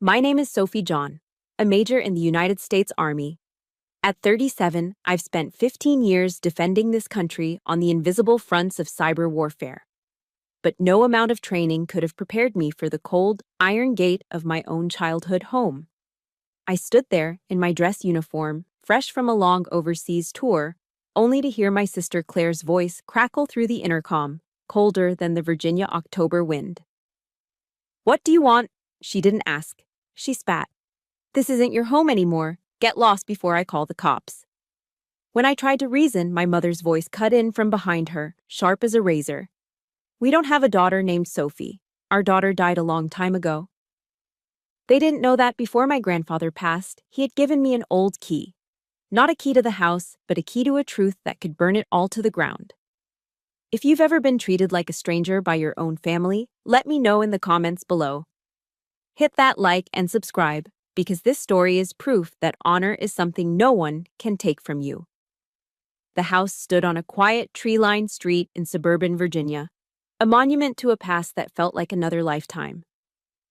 My name is Sophie John, a major in the United States Army. At 37, I've spent 15 years defending this country on the invisible fronts of cyber warfare. But no amount of training could have prepared me for the cold, iron gate of my own childhood home. I stood there in my dress uniform, fresh from a long overseas tour, only to hear my sister Claire's voice crackle through the intercom, colder than the Virginia October wind. "What do you want?" She didn't ask. She spat. "This isn't your home anymore. Get lost before I call the cops." When I tried to reason, my mother's voice cut in from behind her, sharp as a razor. "We don't have a daughter named Sophie. Our daughter died a long time ago." They didn't know that before my grandfather passed, he had given me an old key. Not a key to the house, but a key to a truth that could burn it all to the ground. If you've ever been treated like a stranger by your own family, let me know in the comments below. Hit that like and subscribe, because this story is proof that honor is something no one can take from you. The house stood on a quiet, tree-lined street in suburban Virginia, a monument to a past that felt like another lifetime.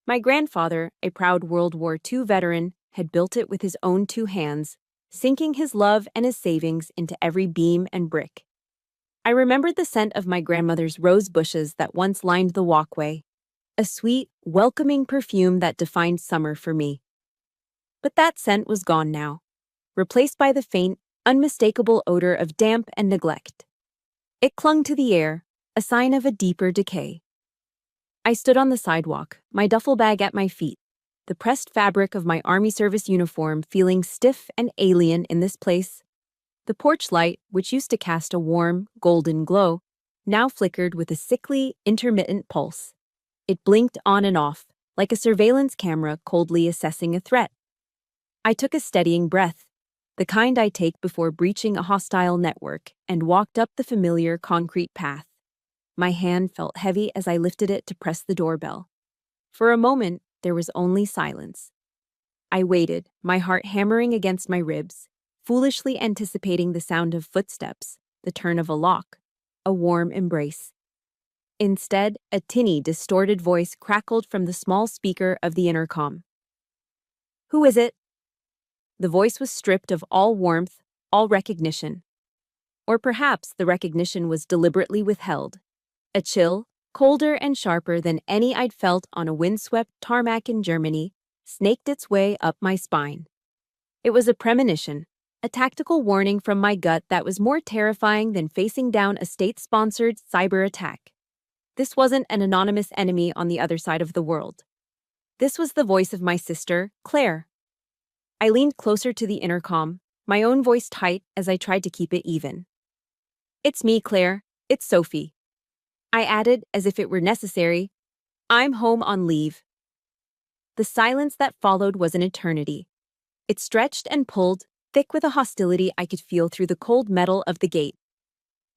My grandfather, a proud World War II veteran, had built it with his own two hands, sinking his love and his savings into every beam and brick. I remembered the scent of my grandmother's rose bushes that once lined the walkway, a sweet, welcoming perfume that defined summer for me. But that scent was gone now, replaced by the faint, unmistakable odor of damp and neglect. It clung to the air, a sign of a deeper decay. I stood on the sidewalk, my duffel bag at my feet, the pressed fabric of my Army service uniform feeling stiff and alien in this place. The porch light, which used to cast a warm, golden glow, now flickered with a sickly, intermittent pulse. It blinked on and off, like a surveillance camera coldly assessing a threat. I took a steadying breath, the kind I take before breaching a hostile network, and walked up the familiar concrete path. My hand felt heavy as I lifted it to press the doorbell. For a moment, there was only silence. I waited, my heart hammering against my ribs, foolishly anticipating the sound of footsteps, the turn of a lock, a warm embrace. Instead, a tinny, distorted voice crackled from the small speaker of the intercom. "Who is it?" The voice was stripped of all warmth, all recognition. Or perhaps the recognition was deliberately withheld. A chill, colder and sharper than any I'd felt on a windswept tarmac in Germany, snaked its way up my spine. It was a premonition, a tactical warning from my gut that was more terrifying than facing down a state-sponsored cyber attack. This wasn't an anonymous enemy on the other side of the world. This was the voice of my sister, Claire. I leaned closer to the intercom, my own voice tight as I tried to keep it even. "It's me, Claire. It's Sophie." I added, as if it were necessary, "I'm home on leave." The silence that followed was an eternity. It stretched and pulled, thick with a hostility I could feel through the cold metal of the gate.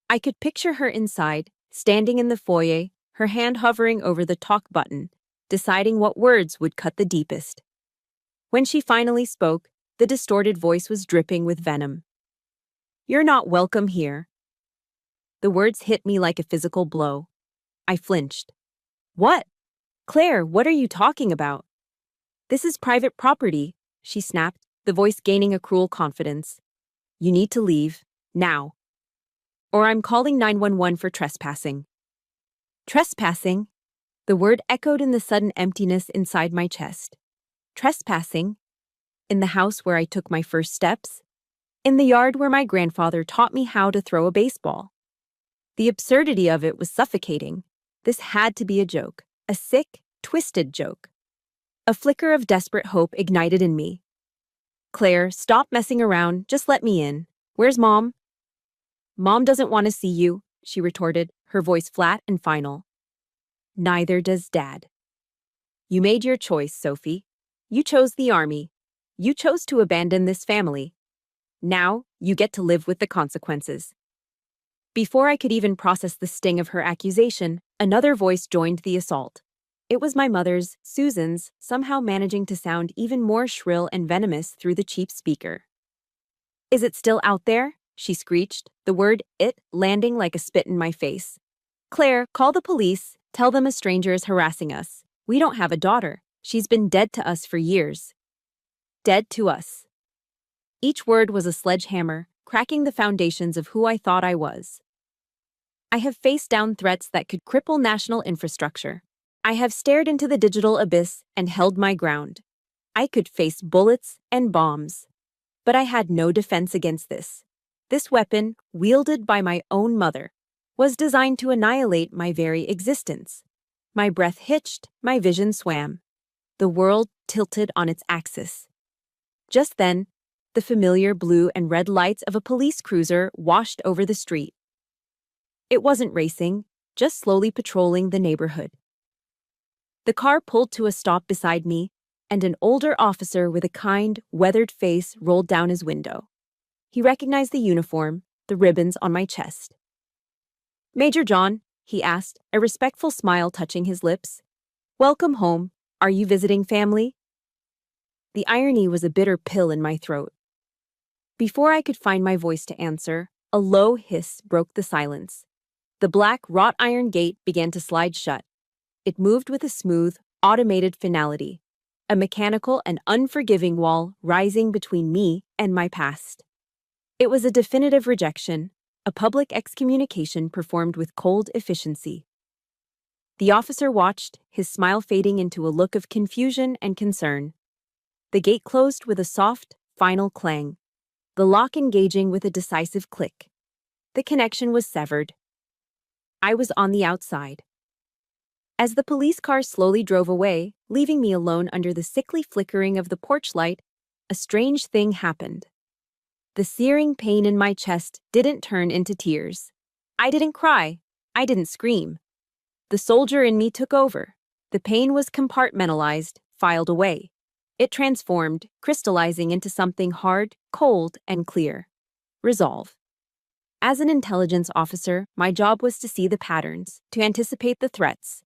I could picture her inside, standing in the foyer, her hand hovering over the talk button, deciding what words would cut the deepest. When she finally spoke, the distorted voice was dripping with venom. "You're not welcome here." The words hit me like a physical blow. I flinched. "What? Claire, what are you talking about?" "This is private property," she snapped, the voice gaining a cruel confidence. "You need to leave, now. Or I'm calling 911 for trespassing." Trespassing? The word echoed in the sudden emptiness inside my chest. Trespassing? In the house where I took my first steps? In the yard where my grandfather taught me how to throw a baseball? The absurdity of it was suffocating. This had to be a joke, a sick, twisted joke. A flicker of desperate hope ignited in me. "Claire, stop messing around, just let me in. Where's Mom?" "Mom doesn't want to see you," she retorted, her voice flat and final. "Neither does Dad." "You made your choice, Sophie. You chose the Army. You chose to abandon this family. Now, you get to live with the consequences." Before I could even process the sting of her accusation, another voice joined the assault. It was my mother's, Susan's, somehow managing to sound even more shrill and venomous through the cheap speaker. "Is it still out there?" she screeched, the word "it" landing like a spit in my face. "Claire, call the police. Tell them a stranger is harassing us. We don't have a daughter. She's been dead to us for years. Dead to us. Each word was a sledgehammer, cracking the foundations of who I thought I was. I have faced down threats that could cripple national infrastructure. I have stared into the digital abyss and held my ground. I could face bullets and bombs. But I had no defense against this. This weapon, wielded by my own mother, was designed to annihilate my very existence. My breath hitched, my vision swam. The world tilted on its axis. Just then, the familiar blue and red lights of a police cruiser washed over the street. It wasn't racing, just slowly patrolling the neighborhood. The car pulled to a stop beside me, and an older officer with a kind, weathered face rolled down his window. He recognized the uniform, the ribbons on my chest. "Major John," he asked, a respectful smile touching his lips. "Welcome home. Are you visiting family?" The irony was a bitter pill in my throat. Before I could find my voice to answer, a low hiss broke the silence. The black wrought iron gate began to slide shut. It moved with a smooth, automated finality, a mechanical and unforgiving wall rising between me and my past. It was a definitive rejection, a public excommunication performed with cold efficiency. The officer watched, his smile fading into a look of confusion and concern. The gate closed with a soft, final clang, the lock engaging with a decisive click. The connection was severed. I was on the outside. As the police car slowly drove away, leaving me alone under the sickly flickering of the porch light, a strange thing happened. The searing pain in my chest didn't turn into tears. I didn't cry. I didn't scream. The soldier in me took over. The pain was compartmentalized, filed away. It transformed, crystallizing into something hard, cold, and clear. Resolve. As an intelligence officer, my job was to see the patterns, to anticipate the threats.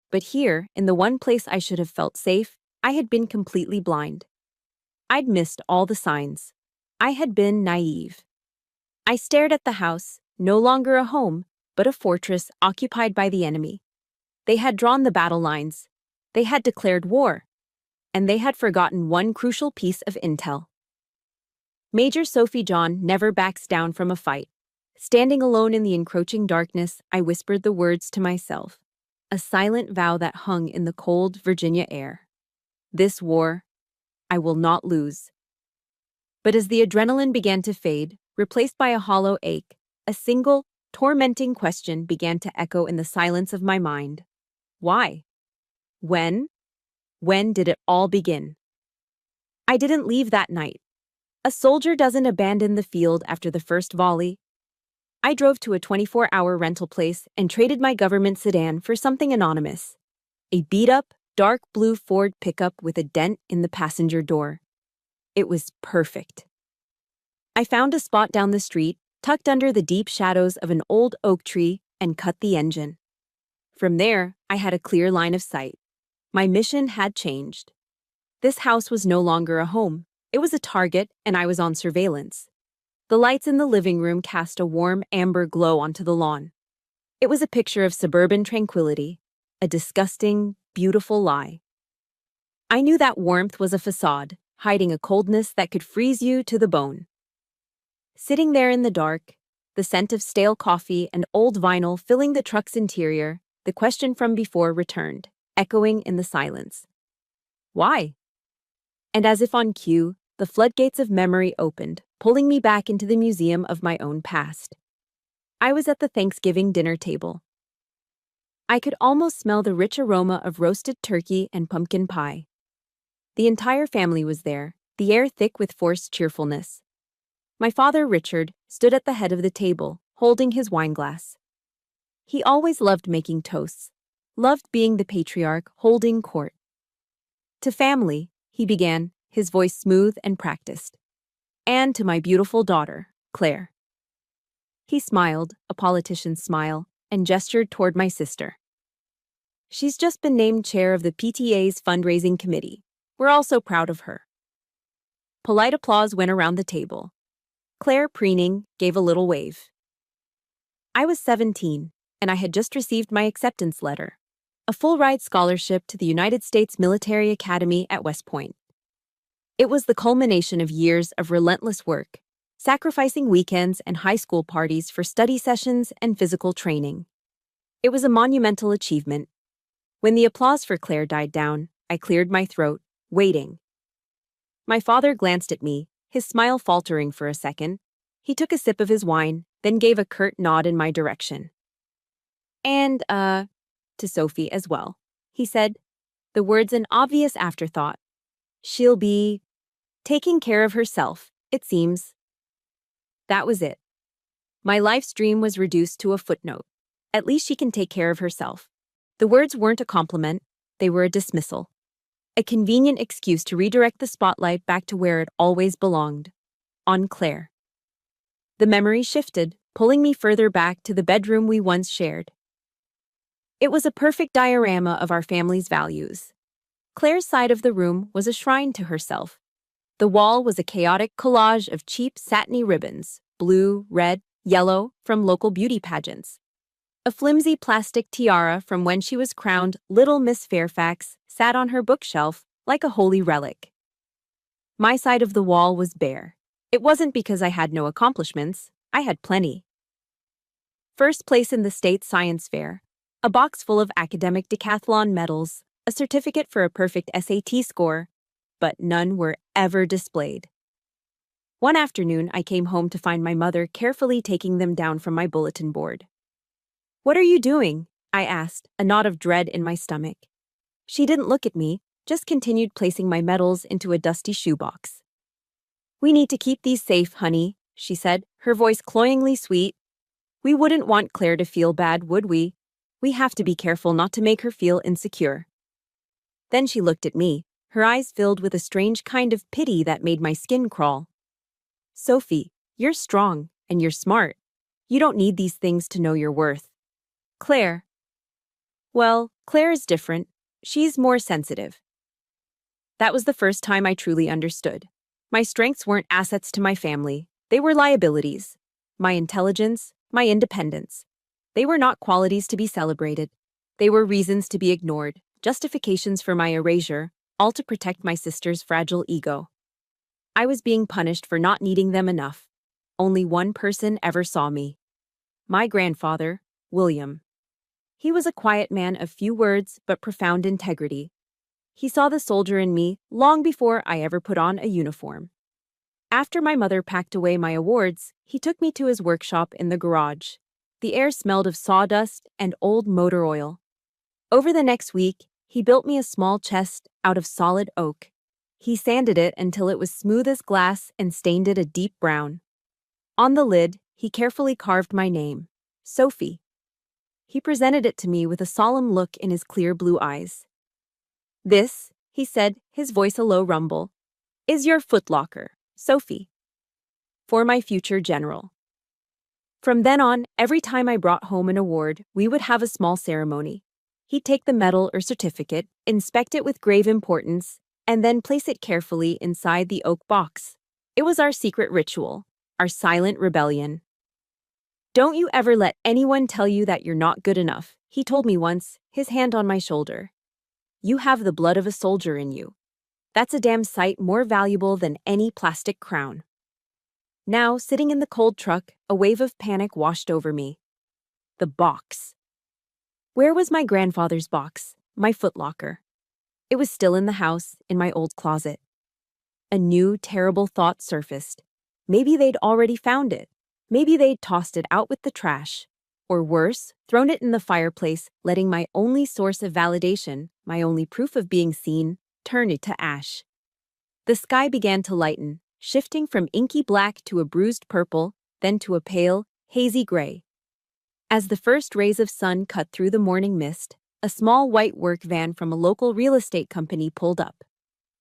But here, in the one place I should have felt safe, I had been completely blind. I'd missed all the signs. I had been naive. I stared at the house, no longer a home, but a fortress occupied by the enemy. They had drawn the battle lines. They had declared war. And they had forgotten one crucial piece of intel. Major Sophie John never backs down from a fight. Standing alone in the encroaching darkness, I whispered the words to myself, a silent vow that hung in the cold Virginia air. This war, I will not lose. But as the adrenaline began to fade, replaced by a hollow ache, a single, tormenting question began to echo in the silence of my mind. Why? When? When did it all begin? I didn't leave that night. A soldier doesn't abandon the field after the first volley. I drove to a 24-hour rental place and traded my government sedan for something anonymous. A beat-up, dark blue Ford pickup with a dent in the passenger door. It was perfect. I found a spot down the street, tucked under the deep shadows of an old oak tree, and cut the engine. From there, I had a clear line of sight. My mission had changed. This house was no longer a home. It was a target, and I was on surveillance. The lights in the living room cast a warm amber glow onto the lawn. It was a picture of suburban tranquility, a disgusting, beautiful lie. I knew that warmth was a facade, hiding a coldness that could freeze you to the bone. Sitting there in the dark, the scent of stale coffee and old vinyl filling the truck's interior, the question from before returned, echoing in the silence. Why? And as if on cue, the floodgates of memory opened, pulling me back into the museum of my own past. I was at the Thanksgiving dinner table. I could almost smell the rich aroma of roasted turkey and pumpkin pie. The entire family was there, the air thick with forced cheerfulness. My father, Richard, stood at the head of the table, holding his wineglass. He always loved making toasts, loved being the patriarch holding court. To family, he began, his voice smooth and practiced. And to my beautiful daughter, Claire. He smiled, a politician's smile, and gestured toward my sister. She's just been named chair of the PTA's fundraising committee. We're all so proud of her. Polite applause went around the table. Claire, preening, gave a little wave. I was 17, and I had just received my acceptance letter. a full-ride scholarship to the United States Military Academy at West Point. It was the culmination of years of relentless work, sacrificing weekends and high school parties for study sessions and physical training. It was a monumental achievement. When the applause for Claire died down, I cleared my throat, waiting. My father glanced at me, his smile faltering for a second. He took a sip of his wine, then gave a curt nod in my direction. And, to Sophie as well, he said, the words an obvious afterthought. She'll be taking care of herself, it seems. That was it. My life's dream was reduced to a footnote. At least she can take care of herself. The words weren't a compliment, they were a dismissal. A convenient excuse to redirect the spotlight back to where it always belonged, on Claire. The memory shifted, pulling me further back to the bedroom we once shared. It was a perfect diorama of our family's values. Claire's side of the room was a shrine to herself. The wall was a chaotic collage of cheap satiny ribbons, blue, red, yellow, from local beauty pageants. A flimsy plastic tiara from when she was crowned Little Miss Fairfax sat on her bookshelf like a holy relic. My side of the wall was bare. It wasn't because I had no accomplishments. I had plenty. First place in the state science fair, a box full of academic decathlon medals, a certificate for a perfect SAT score, but none were ever displayed. One afternoon, I came home to find my mother carefully taking them down from my bulletin board. "What are you doing?" I asked, a knot of dread in my stomach. She didn't look at me, just continued placing my medals into a dusty shoebox. "We need to keep these safe, honey," she said, her voice cloyingly sweet. "We wouldn't want Claire to feel bad, would we? We have to be careful not to make her feel insecure." Then she looked at me, her eyes filled with a strange kind of pity that made my skin crawl. "Sophie, you're strong, and you're smart. You don't need these things to know your worth. Claire. Well, Claire is different. She's more sensitive." That was the first time I truly understood. My strengths weren't assets to my family. They were liabilities. My intelligence, my independence. They were not qualities to be celebrated. They were reasons to be ignored, justifications for my erasure, all to protect my sister's fragile ego. I was being punished for not needing them enough. Only one person ever saw me. My grandfather, William. He was a quiet man of few words but profound integrity. He saw the soldier in me long before I ever put on a uniform. After my mother packed away my awards, he took me to his workshop in the garage. The air smelled of sawdust and old motor oil. Over the next week, he built me a small chest out of solid oak. He sanded it until it was smooth as glass and stained it a deep brown. On the lid, he carefully carved my name, Sophie. He presented it to me with a solemn look in his clear blue eyes. "This," he said, his voice a low rumble, "is your footlocker, Sophie. For my future general." From then on, every time I brought home an award, we would have a small ceremony. He'd take the medal or certificate, inspect it with grave importance, and then place it carefully inside the oak box. It was our secret ritual, our silent rebellion. "Don't you ever let anyone tell you that you're not good enough," he told me once, his hand on my shoulder. "You have the blood of a soldier in you. That's a damn sight more valuable than any plastic crown." Now, sitting in the cold truck, a wave of panic washed over me. The box. Where was my grandfather's box, my footlocker? It was still in the house, in my old closet. A new, terrible thought surfaced. Maybe they'd already found it. Maybe they'd tossed it out with the trash. Or worse, thrown it in the fireplace, letting my only source of validation, my only proof of being seen, turn it to ash. The sky began to lighten, shifting from inky black to a bruised purple, then to a pale, hazy gray. As the first rays of sun cut through the morning mist, a small white work van from a local real estate company pulled up.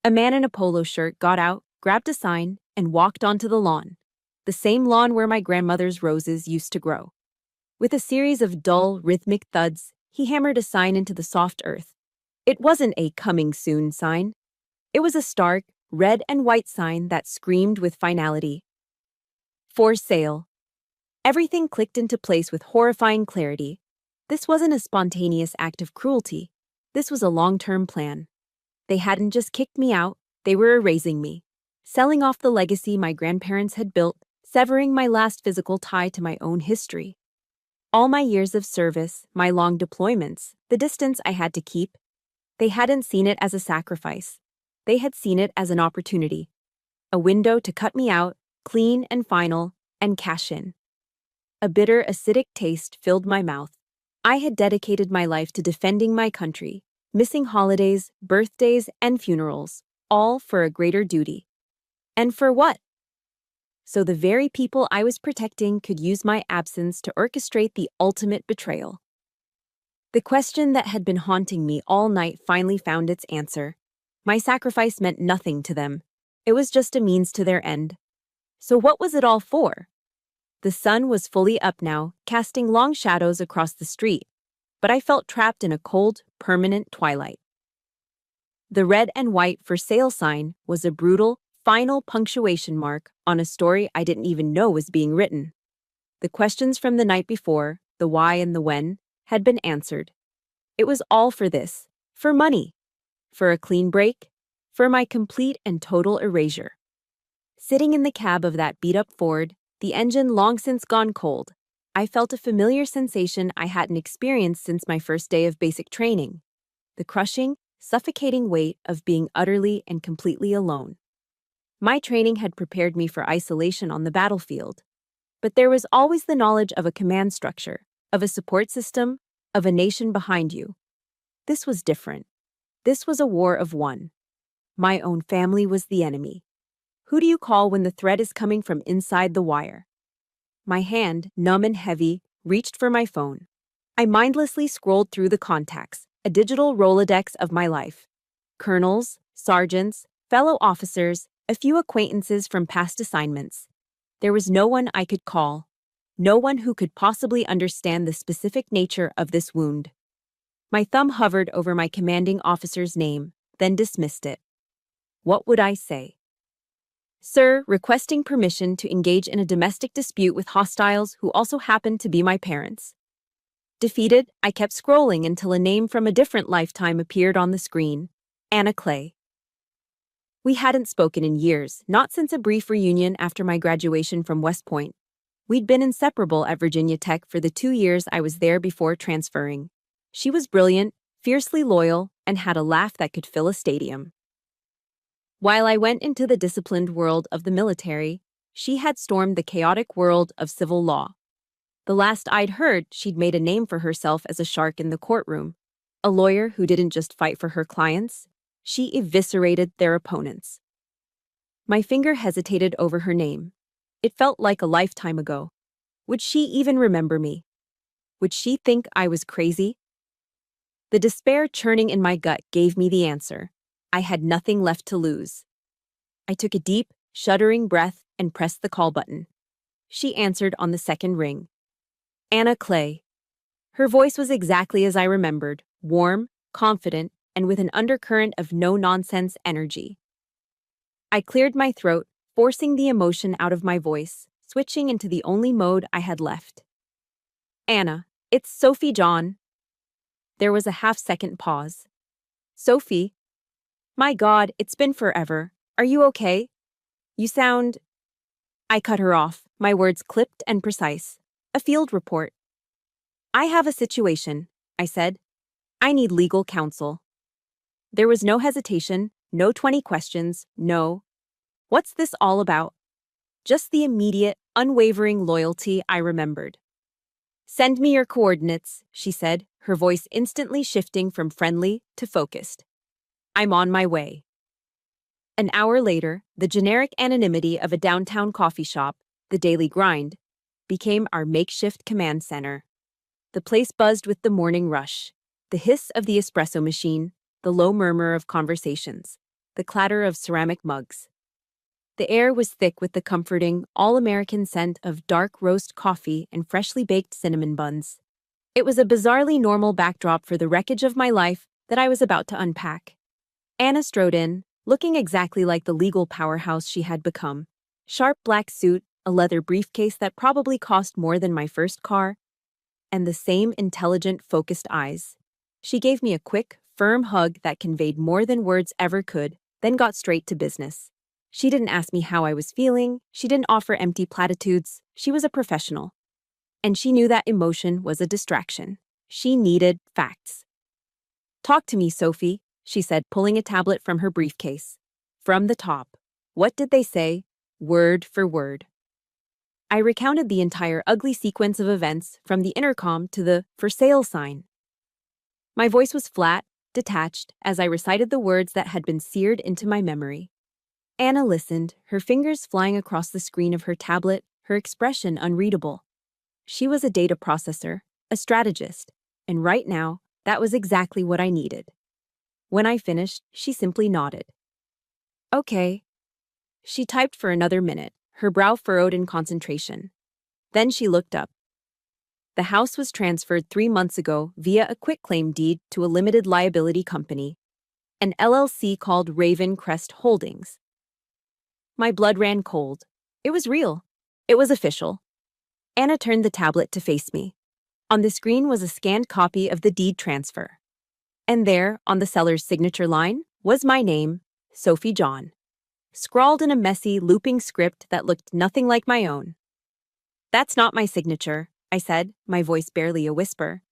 A man in a polo shirt got out, grabbed a sign, and walked onto the lawn. The same lawn where my grandmother's roses used to grow. With a series of dull, rhythmic thuds, he hammered a sign into the soft earth. It wasn't a "coming soon" sign. It was a stark, red and white sign that screamed with finality. "For sale." Everything clicked into place with horrifying clarity. This wasn't a spontaneous act of cruelty. This was a long-term plan. They hadn't just kicked me out, they were erasing me, selling off the legacy my grandparents had built, severing my last physical tie to my own history. All my years of service, my long deployments, the distance I had to keep, they hadn't seen it as a sacrifice. They had seen it as an opportunity. A window to cut me out, clean and final, and cash in. A bitter, acidic taste filled my mouth. I had dedicated my life to defending my country, missing holidays, birthdays, and funerals, all for a greater duty. And for what? So the very people I was protecting could use my absence to orchestrate the ultimate betrayal. The question that had been haunting me all night finally found its answer. My sacrifice meant nothing to them. It was just a means to their end. So what was it all for? The sun was fully up now, casting long shadows across the street, but I felt trapped in a cold, permanent twilight. The red and white for sale sign was a brutal, final punctuation mark on a story I didn't even know was being written. The questions from the night before, the why and the when, had been answered. It was all for this, for money, for a clean break, for my complete and total erasure. Sitting in the cab of that beat-up Ford, the engine long since gone cold, I felt a familiar sensation I hadn't experienced since my first day of basic training. The crushing, suffocating weight of being utterly and completely alone. My training had prepared me for isolation on the battlefield, but there was always the knowledge of a command structure, of a support system, of a nation behind you. This was different. This was a war of one. My own family was the enemy. Who do you call when the threat is coming from inside the wire? My hand, numb and heavy, reached for my phone. I mindlessly scrolled through the contacts, a digital Rolodex of my life. Colonels, sergeants, fellow officers, a few acquaintances from past assignments. There was no one I could call, no one who could possibly understand the specific nature of this wound. My thumb hovered over my commanding officer's name, then dismissed it. What would I say? Sir, requesting permission to engage in a domestic dispute with hostiles who also happened to be my parents. Defeated, I kept scrolling until a name from a different lifetime appeared on the screen. Anna Clay. We hadn't spoken in years, not since a brief reunion after my graduation from West Point. We'd been inseparable at Virginia Tech for the 2 years I was there before transferring. She was brilliant, fiercely loyal, and had a laugh that could fill a stadium. While I went into the disciplined world of the military, she had stormed the chaotic world of civil law. The last I'd heard, she'd made a name for herself as a shark in the courtroom, a lawyer who didn't just fight for her clients, she eviscerated their opponents. My finger hesitated over her name. It felt like a lifetime ago. Would she even remember me? Would she think I was crazy? The despair churning in my gut gave me the answer. I had nothing left to lose. I took a deep, shuddering breath and pressed the call button. She answered on the second ring. Anna Clay. Her voice was exactly as I remembered, warm, confident, and with an undercurrent of no-nonsense energy. I cleared my throat, forcing the emotion out of my voice, switching into the only mode I had left. Anna, it's Sophie John. There was a half-second pause. Sophie? My God, it's been forever. Are you okay? You sound... I cut her off, my words clipped and precise. A field report. I have a situation, I said. I need legal counsel. There was no hesitation, no 20 questions, no. What's this all about? Just the immediate, unwavering loyalty I remembered. Send me your coordinates, she said, her voice instantly shifting from friendly to focused. I'm on my way. An hour later, the generic anonymity of a downtown coffee shop, the Daily Grind, became our makeshift command center. The place buzzed with the morning rush, the hiss of the espresso machine, the low murmur of conversations, the clatter of ceramic mugs. The air was thick with the comforting, all-American scent of dark roast coffee and freshly baked cinnamon buns. It was a bizarrely normal backdrop for the wreckage of my life that I was about to unpack. Anna strode in, looking exactly like the legal powerhouse she had become. Sharp black suit, a leather briefcase that probably cost more than my first car. and the same intelligent, focused eyes. She gave me a quick, firm hug that conveyed more than words ever could, then got straight to business. She didn't ask me how I was feeling, she didn't offer empty platitudes, she was a professional. And she knew that emotion was a distraction. She needed facts. "Talk to me, Sophie," she said, pulling a tablet from her briefcase. From the top. What did they say? Word for word. I recounted the entire ugly sequence of events from the intercom to the "for sale" sign. My voice was flat, detached, as I recited the words that had been seared into my memory. Anna listened, her fingers flying across the screen of her tablet, her expression unreadable. She was a data processor, a strategist, and right now, that was exactly what I needed. When I finished, she simply nodded. "Okay." She typed for another minute, her brow furrowed in concentration. Then she looked up. The house was transferred 3 months ago via a quitclaim deed to a limited liability company, an LLC called Raven Crest Holdings. My blood ran cold. It was real. It was official. Anna turned the tablet to face me. On the screen was a scanned copy of the deed transfer. And there, on the seller's signature line, was my name, Sophie John, scrawled in a messy, looping script that looked nothing like my own. "That's not my signature," I said, my voice barely a whisper.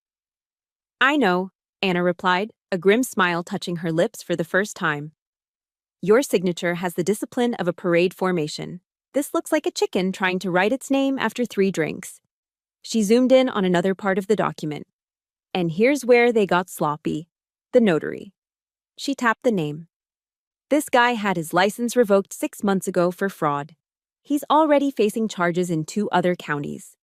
"I know," Anna replied, a grim smile touching her lips for the first time. "Your signature has the discipline of a parade formation. This looks like a chicken trying to write its name after 3 drinks." She zoomed in on another part of the document. "And here's where they got sloppy. The notary." She tapped the name. "This guy had his license revoked 6 months ago for fraud. He's already facing charges in 2 other counties."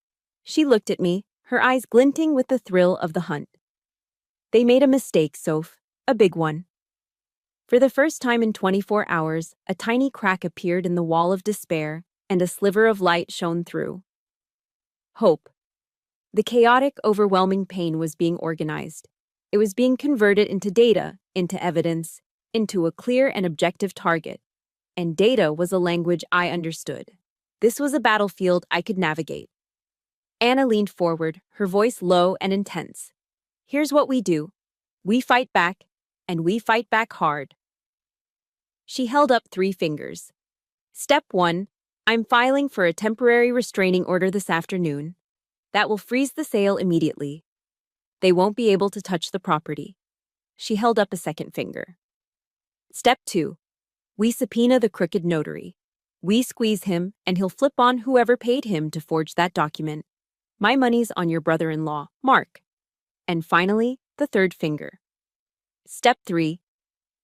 She looked at me, her eyes glinting with the thrill of the hunt. "They made a mistake, Soph. A big one." For the first time in 24 hours, a tiny crack appeared in the wall of despair, and a sliver of light shone through. Hope. The chaotic, overwhelming pain was being organized. It was being converted into data, into evidence, into a clear and objective target. And data was a language I understood. This was a battlefield I could navigate. Anna leaned forward, her voice low and intense. "Here's what we do. We fight back, and we fight back hard." She held up 3 fingers. "Step 1, I'm filing for a temporary restraining order this afternoon. That will freeze the sale immediately. They won't be able to touch the property." She held up a second finger. "Step 2, we subpoena the crooked notary. We squeeze him, and he'll flip on whoever paid him to forge that document. My money's on your brother-in-law, Mark." And finally, the third finger. "Step 3,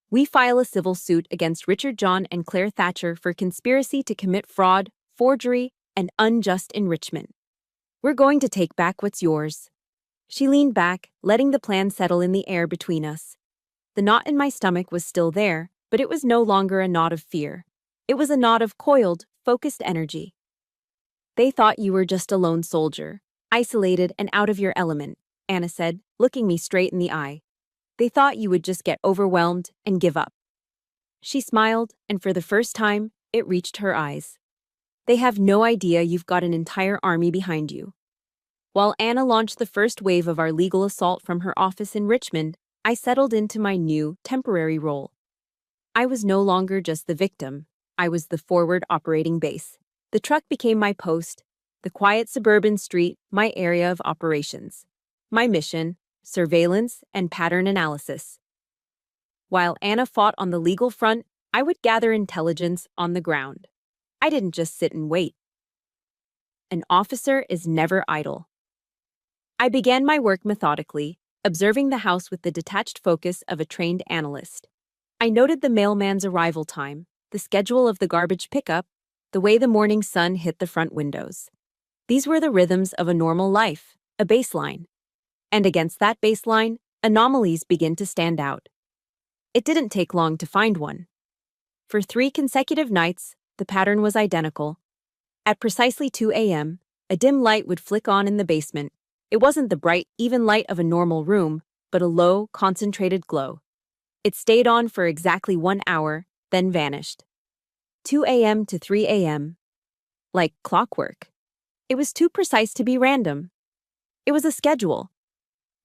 we file a civil suit against Richard John and Claire Thatcher for conspiracy to commit fraud, forgery, and unjust enrichment. We're going to take back what's yours." She leaned back, letting the plan settle in the air between us. The knot in my stomach was still there, but it was no longer a knot of fear. It was a knot of coiled, focused energy. "They thought you were just a lone soldier, isolated and out of your element," Anna said, looking me straight in the eye. "They thought you would just get overwhelmed and give up." She smiled, and for the first time, it reached her eyes. "They have no idea you've got an entire army behind you." While Anna launched the first wave of our legal assault from her office in Richmond, I settled into my new, temporary role. I was no longer just the victim. I was the forward operating base. The truck became my post, the quiet suburban street, my area of operations. My mission, surveillance and pattern analysis. While Anna fought on the legal front, I would gather intelligence on the ground. I didn't just sit and wait. An officer is never idle. I began my work methodically, observing the house with the detached focus of a trained analyst. I noted the mailman's arrival time, the schedule of the garbage pickup, the way the morning sun hit the front windows. These were the rhythms of a normal life, a baseline. And against that baseline, anomalies begin to stand out. It didn't take long to find one. For 3 consecutive nights, the pattern was identical. At precisely 2 a.m., a dim light would flick on in the basement. It wasn't the bright, even light of a normal room, but a low, concentrated glow. It stayed on for exactly 1 hour, then vanished. 2 a.m. to 3 a.m. Like clockwork. It was too precise to be random. It It was a schedule.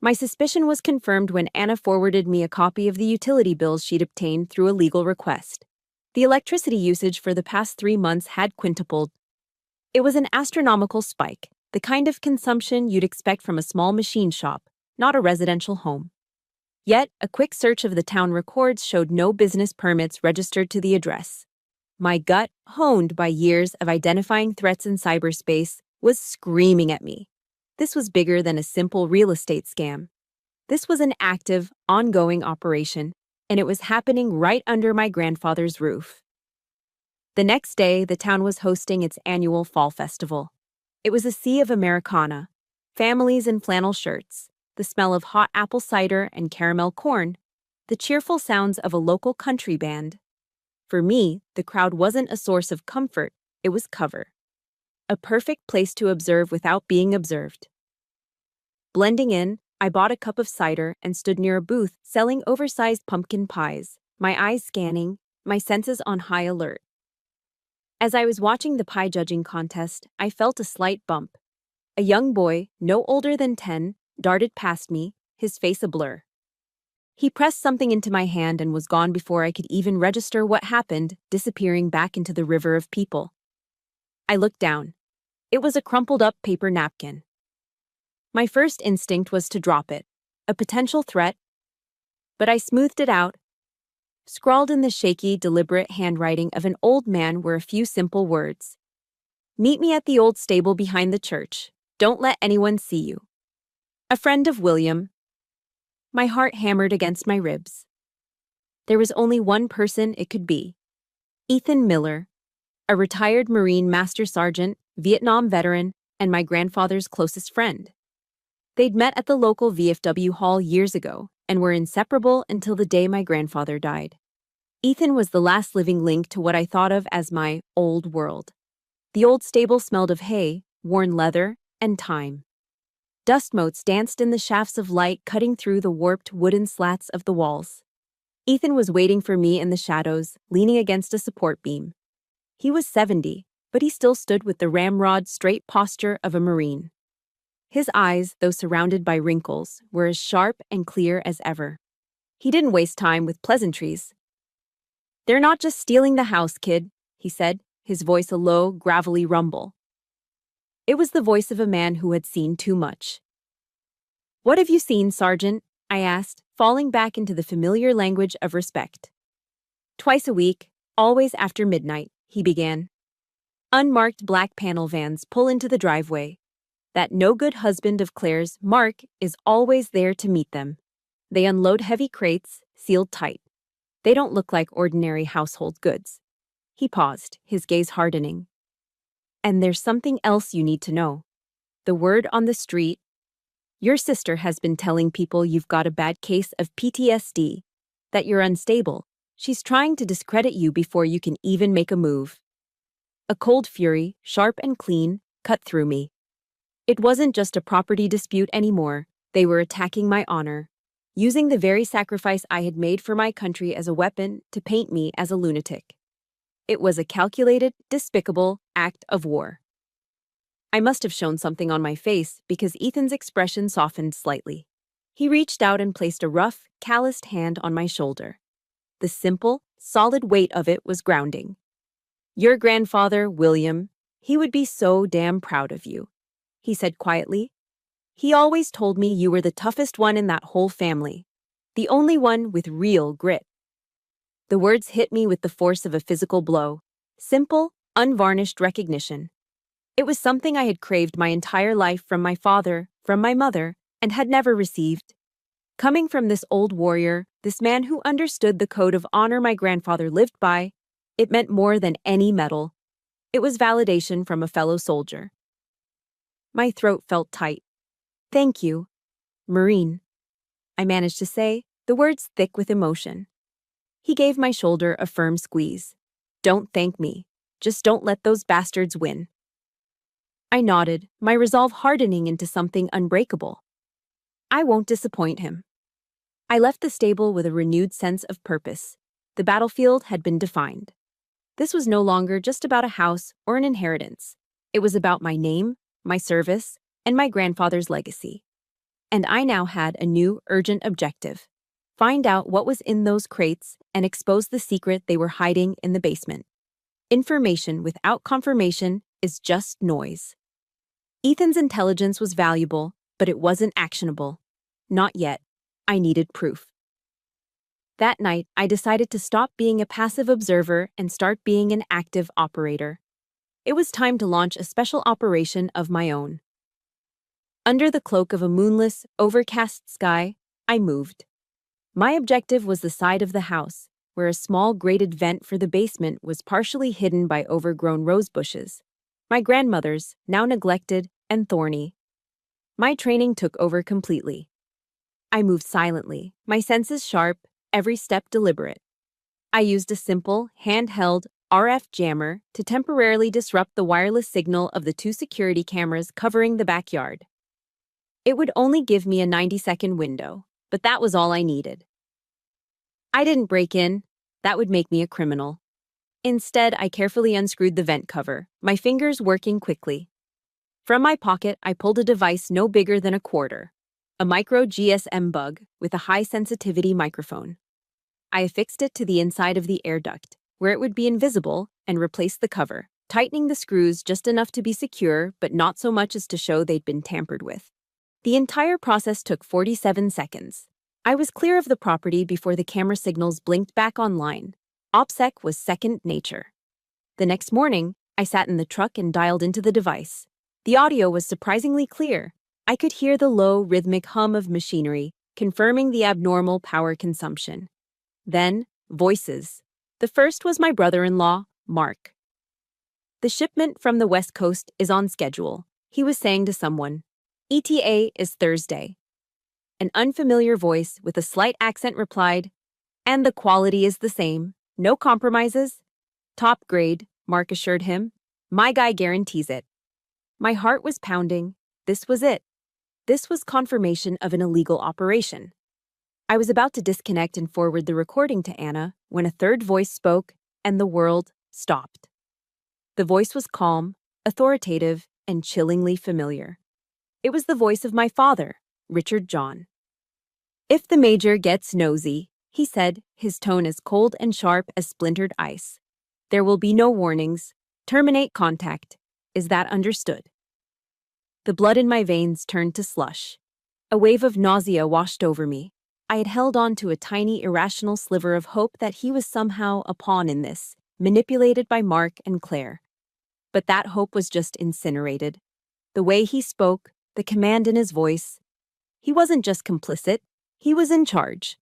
My suspicion was confirmed when Anna forwarded me a copy of the utility bills she'd obtained through a legal request. The electricity usage for the past 3 months had quintupled. It was an astronomical spike, the kind of consumption you'd expect from a small machine shop, not a residential home. Yet, a quick search of the town records showed no business permits registered to the address. My gut, honed by years of identifying threats in cyberspace, was screaming at me. This was bigger than a simple real estate scam. This was an active, ongoing operation, and it was happening right under my grandfather's roof. The next day, the town was hosting its annual fall festival. It was a sea of Americana, families in flannel shirts, the smell of hot apple cider and caramel corn, the cheerful sounds of a local country band. For me, the crowd wasn't a source of comfort, it was cover. A perfect place to observe without being observed. Blending in, I bought a cup of cider and stood near a booth selling oversized pumpkin pies, my eyes scanning, my senses on high alert. As I was watching the pie judging contest, I felt a slight bump. A young boy, no older than 10, darted past me, his face a blur. He pressed something into my hand and was gone before I could even register what happened, disappearing back into the river of people. I looked down. It was a crumpled-up paper napkin. My first instinct was to drop it, a potential threat, but I smoothed it out. Scrawled in the shaky, deliberate handwriting of an old man were a few simple words. "Meet me at the old stable behind the church. Don't let anyone see you. A friend of William." My heart hammered against my ribs. There was only one person it could be. Ethan Miller, a retired Marine Master Sergeant, Vietnam veteran, and my grandfather's closest friend. They'd met at the local VFW hall years ago and were inseparable until the day my grandfather died. Ethan was the last living link to what I thought of as my old world. The old stable smelled of hay, worn leather, and time. Dust motes danced in the shafts of light cutting through the warped wooden slats of the walls. Ethan was waiting for me in the shadows, leaning against a support beam. He was 70, but he still stood with the ramrod straight posture of a Marine. His eyes, though surrounded by wrinkles, were as sharp and clear as ever. He didn't waste time with pleasantries. "They're not just stealing the house, kid," he said, his voice a low, gravelly rumble. It was the voice of a man who had seen too much. "What have you seen, Sergeant?" I asked, falling back into the familiar language of respect. "Twice a week, always after midnight," he began. "Unmarked black panel vans pull into the driveway. That no-good husband of Claire's, Mark, is always there to meet them. They unload heavy crates, sealed tight. They don't look like ordinary household goods." He paused, his gaze hardening. "And there's something else you need to know. The word on the street. Your sister has been telling people you've got a bad case of PTSD, that you're unstable. She's trying to discredit you before you can even make a move." A cold fury, sharp and clean, cut through me. It wasn't just a property dispute anymore. They were attacking my honor, using the very sacrifice I had made for my country as a weapon to paint me as a lunatic. It was a calculated, despicable act of war. I must have shown something on my face because Ethan's expression softened slightly. He reached out and placed a rough, calloused hand on my shoulder. The simple, solid weight of it was grounding. "Your grandfather, William, he would be so damn proud of you," he said quietly. "He always told me you were the toughest one in that whole family, the only one with real grit." The words hit me with the force of a physical blow. Simple, unvarnished recognition. It was something I had craved my entire life from my father, from my mother, and had never received. Coming from this old warrior, this man who understood the code of honor my grandfather lived by, it meant more than any medal. It was validation from a fellow soldier. My throat felt tight. "Thank you, Marine," I managed to say, the words thick with emotion. He gave my shoulder a firm squeeze. "Don't thank me. Just don't let those bastards win." I nodded, my resolve hardening into something unbreakable. I won't disappoint him. I left the stable with a renewed sense of purpose. The battlefield had been defined. This was no longer just about a house or an inheritance. It was about my name, my service, and my grandfather's legacy. And I now had a new, urgent objective: find out what was in those crates and expose the secret they were hiding in the basement. Information without confirmation is just noise. Ethan's intelligence was valuable, but it wasn't actionable. Not yet. I needed proof. That night, I decided to stop being a passive observer and start being an active operator. It was time to launch a special operation of my own. Under the cloak of a moonless, overcast sky, I moved. My objective was the side of the house, where a small grated vent for the basement was partially hidden by overgrown rose bushes. My grandmother's, now neglected and thorny. My training took over completely. I moved silently, my senses sharp, every step deliberate. I used a simple, handheld RF jammer to temporarily disrupt the wireless signal of the 2 security cameras covering the backyard. It would only give me a 90-second window, but that was all I needed. I didn't break in. That would make me a criminal. Instead, I carefully unscrewed the vent cover, my fingers working quickly. From my pocket, I pulled a device no bigger than a quarter, a micro GSM bug with a high-sensitivity microphone. I affixed it to the inside of the air duct, where it would be invisible, and replaced the cover, tightening the screws just enough to be secure but not so much as to show they'd been tampered with. The entire process took 47 seconds. I was clear of the property before the camera signals blinked back online. OPSEC was second nature. The next morning, I sat in the truck and dialed into the device. The audio was surprisingly clear. I could hear the low, rhythmic hum of machinery, confirming the abnormal power consumption. Then, voices. The first was my brother-in-law, Mark. "The shipment from the West Coast is on schedule," he was saying to someone. "ETA is Thursday." An unfamiliar voice with a slight accent replied, "And the quality is the same. No compromises." "Top grade," Mark assured him. "My guy guarantees it." My heart was pounding. This was it. This was confirmation of an illegal operation. I was about to disconnect and forward the recording to Anna when a third voice spoke, and the world stopped. The voice was calm, authoritative, and chillingly familiar. It was the voice of my father, Richard John. "If the major gets nosy," he said, his tone as cold and sharp as splintered ice, "there will be no warnings. Terminate contact. Is that understood?" The blood in my veins turned to slush. A wave of nausea washed over me. I had held on to a tiny, irrational sliver of hope that he was somehow a pawn in this, manipulated by Mark and Claire. But that hope was just incinerated. The way he spoke, the command in his voice. He wasn't just complicit, he was in charge.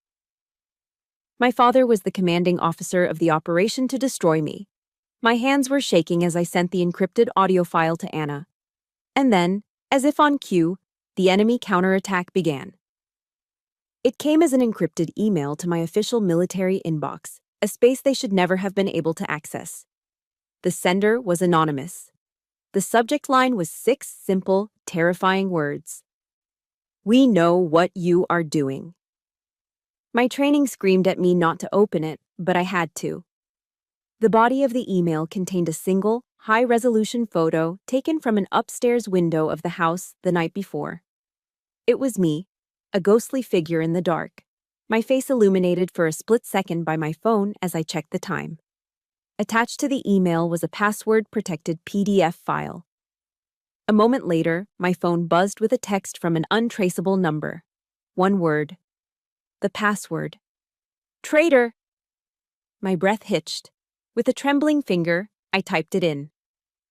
My father was the commanding officer of the operation to destroy me. My hands were shaking as I sent the encrypted audio file to Anna. And then, as if on cue, the enemy counterattack began. It came as an encrypted email to my official military inbox, a space they should never have been able to access. The sender was anonymous. The subject line was 6 simple, terrifying words. "We know what you are doing." My training screamed at me not to open it, but I had to. The body of the email contained a single, high-resolution photo taken from an upstairs window of the house the night before. It was me, a ghostly figure in the dark, my face illuminated for a split second by my phone as I checked the time. Attached to the email was a password-protected PDF file. A moment later, my phone buzzed with a text from an untraceable number. One word. The password. "Traitor!" My breath hitched. With a trembling finger, I typed it in.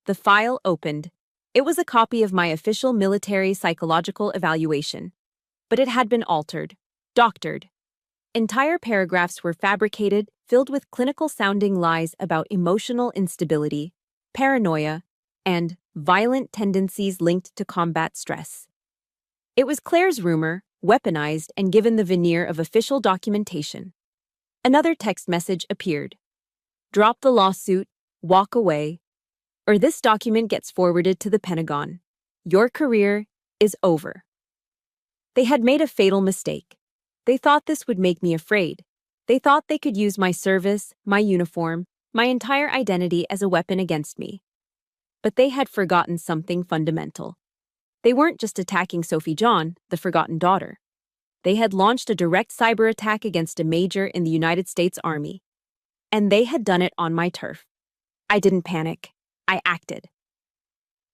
The file opened. It was a copy of my official military psychological evaluation. But it had been altered, doctored. Entire paragraphs were fabricated, filled with clinical-sounding lies about emotional instability, paranoia, and violent tendencies linked to combat stress. It was Claire's rumor, weaponized and given the veneer of official documentation. Another text message appeared. "Drop the lawsuit, walk away, or this document gets forwarded to the Pentagon. Your career is over." They had made a fatal mistake. They thought this would make me afraid. They thought they could use my service, my uniform, my entire identity as a weapon against me. But they had forgotten something fundamental. They weren't just attacking Sophie John, the forgotten daughter. They had launched a direct cyber attack against a major in the United States Army. And they had done it on my turf. I didn't panic. I acted.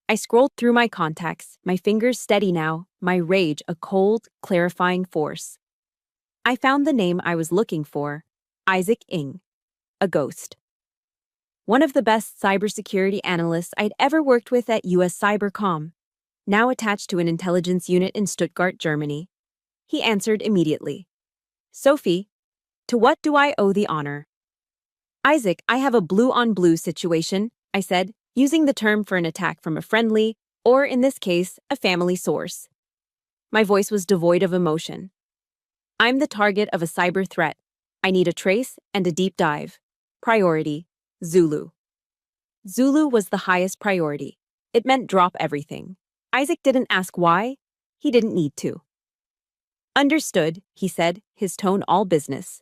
I scrolled through my contacts, my fingers steady now, my rage a cold, clarifying force. I found the name I was looking for, Isaac Ng, a ghost. One of the best cybersecurity analysts I'd ever worked with at US Cybercom, now attached to an intelligence unit in Stuttgart, Germany. He answered immediately. Sophie, to what do I owe the honor? Isaac, I have a blue-on-blue situation, I said, using the term for an attack from a friendly, or in this case, a family source. My voice was devoid of emotion. I'm the target of a cyber threat. I need a trace and a deep dive. Priority, Zulu. Zulu was the highest priority. It meant drop everything. Isaac didn't ask why. He didn't need to. Understood, he said, his tone all business.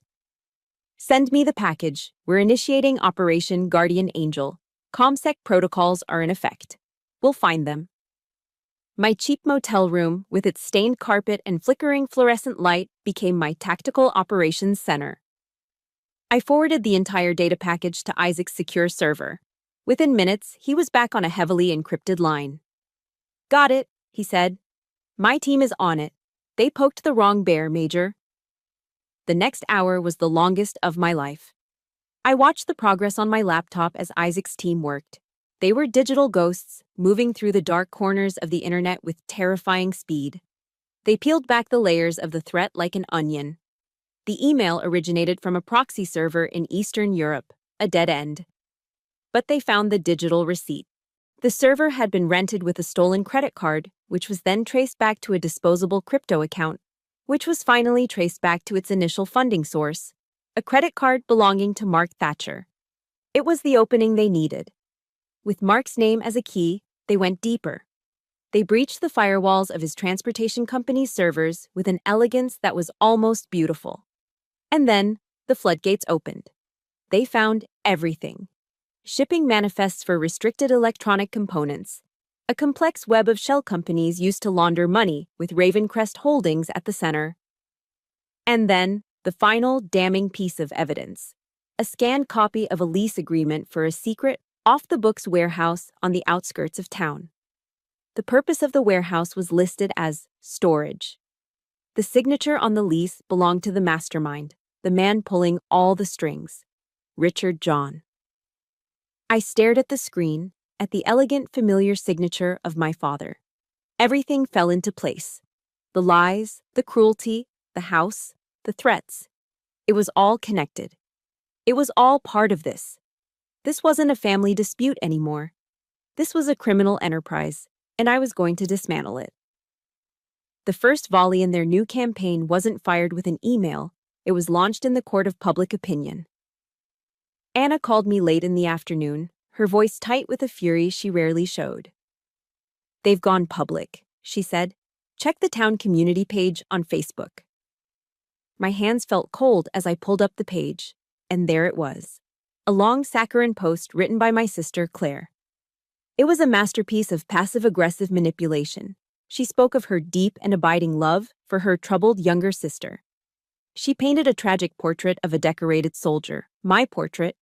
Send me the package. We're initiating Operation Guardian Angel. ComSec protocols are in effect. We'll find them. My cheap motel room, with its stained carpet and flickering fluorescent light, became my tactical operations center. I forwarded the entire data package to Isaac's secure server. Within minutes, he was back on a heavily encrypted line. Got it, he said. My team is on it. They poked the wrong bear, Major. The next hour was the longest of my life. I watched the progress on my laptop as Isaac's team worked. They were digital ghosts, moving through the dark corners of the internet with terrifying speed. They peeled back the layers of the threat like an onion. The email originated from a proxy server in Eastern Europe, a dead end. But they found the digital receipt. The server had been rented with a stolen credit card, which was then traced back to a disposable crypto account, which was finally traced back to its initial funding source, a credit card belonging to Mark Thatcher. It was the opening they needed. With Mark's name as a key, they went deeper. They breached the firewalls of his transportation company's servers with an elegance that was almost beautiful. And then, the floodgates opened. They found everything. Shipping manifests for restricted electronic components, a complex web of shell companies used to launder money with Ravencrest Holdings at the center. And then, the final damning piece of evidence, a scanned copy of a lease agreement for a secret, off-the-books warehouse on the outskirts of town. The purpose of the warehouse was listed as storage. The signature on the lease belonged to the mastermind, the man pulling all the strings, Richard John. I stared at the screen, at the elegant, familiar signature of my father. Everything fell into place. The lies, the cruelty, the house, the threats. It was all connected. It was all part of this. This wasn't a family dispute anymore. This was a criminal enterprise, and I was going to dismantle it. The first volley in their new campaign wasn't fired with an email. It was launched in the court of public opinion. Anna called me late in the afternoon, her voice tight with a fury she rarely showed. They've gone public, she said. Check the town community page on Facebook. My hands felt cold as I pulled up the page, and there it was. A long saccharine post written by my sister, Claire. It was a masterpiece of passive-aggressive manipulation. She spoke of her deep and abiding love for her troubled younger sister. She painted a tragic portrait of a decorated soldier, my portrait,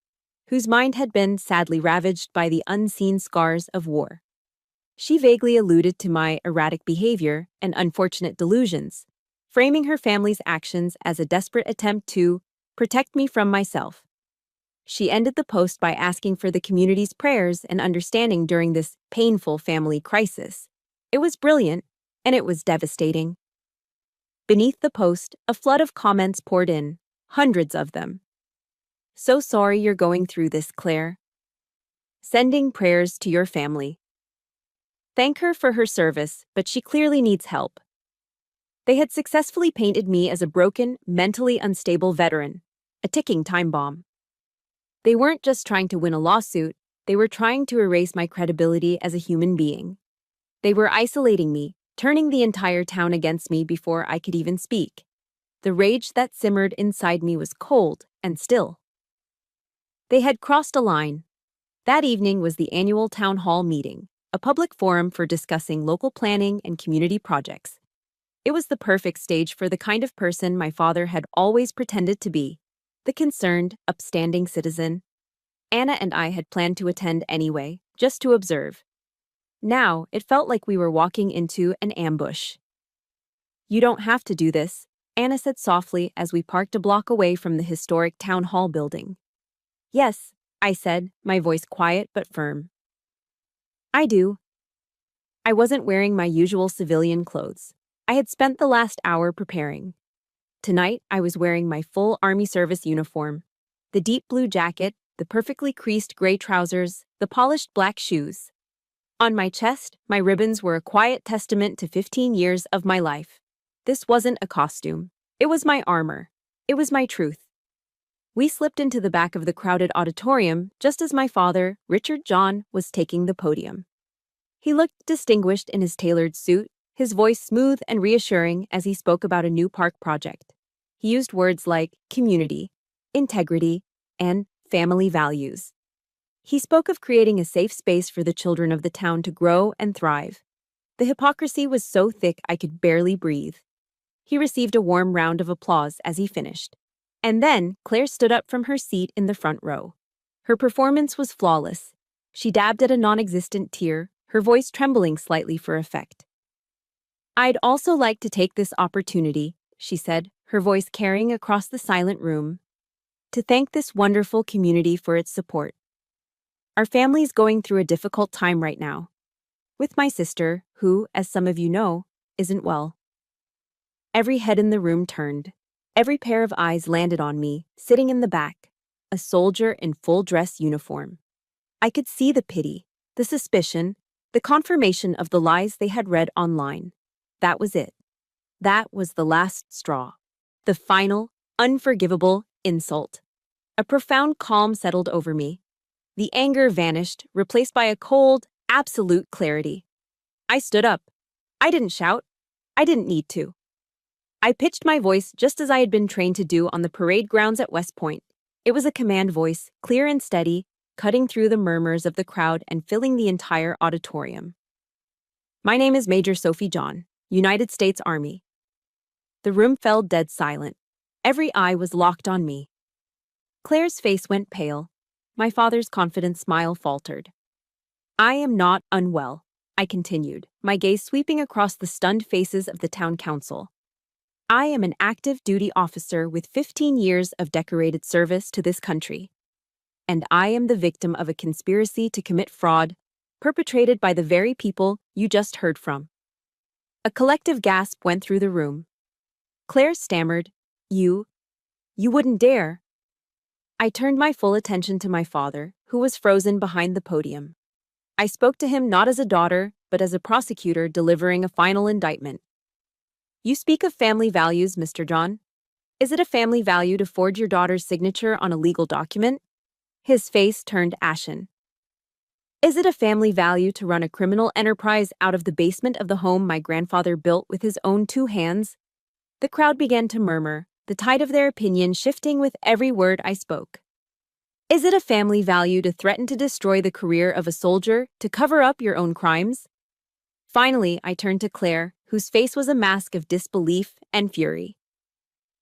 whose mind had been sadly ravaged by the unseen scars of war. She vaguely alluded to my erratic behavior and unfortunate delusions, framing her family's actions as a desperate attempt to protect me from myself. She ended the post by asking for the community's prayers and understanding during this painful family crisis. It was brilliant, and it was devastating. Beneath the post, a flood of comments poured in, hundreds of them. So sorry you're going through this, Claire. Sending prayers to your family. Thank her for her service, but she clearly needs help. They had successfully painted me as a broken, mentally unstable veteran, a ticking time bomb. They weren't just trying to win a lawsuit, they were trying to erase my credibility as a human being. They were isolating me, turning the entire town against me before I could even speak. The rage that simmered inside me was cold and still. They had crossed a line. That evening was the annual town hall meeting, a public forum for discussing local planning and community projects. It was the perfect stage for the kind of person my father had always pretended to be, the concerned, upstanding citizen. Anna and I had planned to attend anyway, just to observe. Now, it felt like we were walking into an ambush. "You don't have to do this," Anna said softly as we parked a block away from the historic town hall building. "Yes," I said, my voice quiet but firm. "I do." I wasn't wearing my usual civilian clothes. I had spent the last hour preparing. Tonight, I was wearing my full Army service uniform. The deep blue jacket, the perfectly creased gray trousers, the polished black shoes. On my chest, my ribbons were a quiet testament to 15 years of my life. This wasn't a costume. It was my armor. It was my truth. We slipped into the back of the crowded auditorium just as my father, Richard John, was taking the podium. He looked distinguished in his tailored suit, his voice smooth and reassuring as he spoke about a new park project. He used words like community, integrity, and family values. He spoke of creating a safe space for the children of the town to grow and thrive. The hypocrisy was so thick I could barely breathe. He received a warm round of applause as he finished. And then Claire stood up from her seat in the front row. Her performance was flawless. She dabbed at a non-existent tear, her voice trembling slightly for effect. "I'd also like to take this opportunity," she said, her voice carrying across the silent room, "to thank this wonderful community for its support. Our family's going through a difficult time right now, with my sister, who, as some of you know, isn't well." Every head in the room turned. Every pair of eyes landed on me, sitting in the back, a soldier in full dress uniform. I could see the pity, the suspicion, the confirmation of the lies they had read online. That was it. That was the last straw. The final, unforgivable insult. A profound calm settled over me. The anger vanished, replaced by a cold, absolute clarity. I stood up. I didn't shout. I didn't need to. I pitched my voice just as I had been trained to do on the parade grounds at West Point. It was a command voice, clear and steady, cutting through the murmurs of the crowd and filling the entire auditorium. "My name is Major Sophie John, United States Army." The room fell dead silent. Every eye was locked on me. Claire's face went pale. My father's confident smile faltered. "I am not unwell," I continued, my gaze sweeping across the stunned faces of the town council. "I am an active duty officer with 15 years of decorated service to this country. And I am the victim of a conspiracy to commit fraud perpetrated by the very people you just heard from." A collective gasp went through the room. Claire stammered, You wouldn't dare." I turned my full attention to my father, who was frozen behind the podium. I spoke to him not as a daughter, but as a prosecutor delivering a final indictment. "You speak of family values, Mr. John. Is it a family value to forge your daughter's signature on a legal document?" His face turned ashen. "Is it a family value to run a criminal enterprise out of the basement of the home my grandfather built with his own 2 hands?" The crowd began to murmur, the tide of their opinion shifting with every word I spoke. "Is it a family value to threaten to destroy the career of a soldier to cover up your own crimes?" Finally, I turned to Claire, whose face was a mask of disbelief and fury.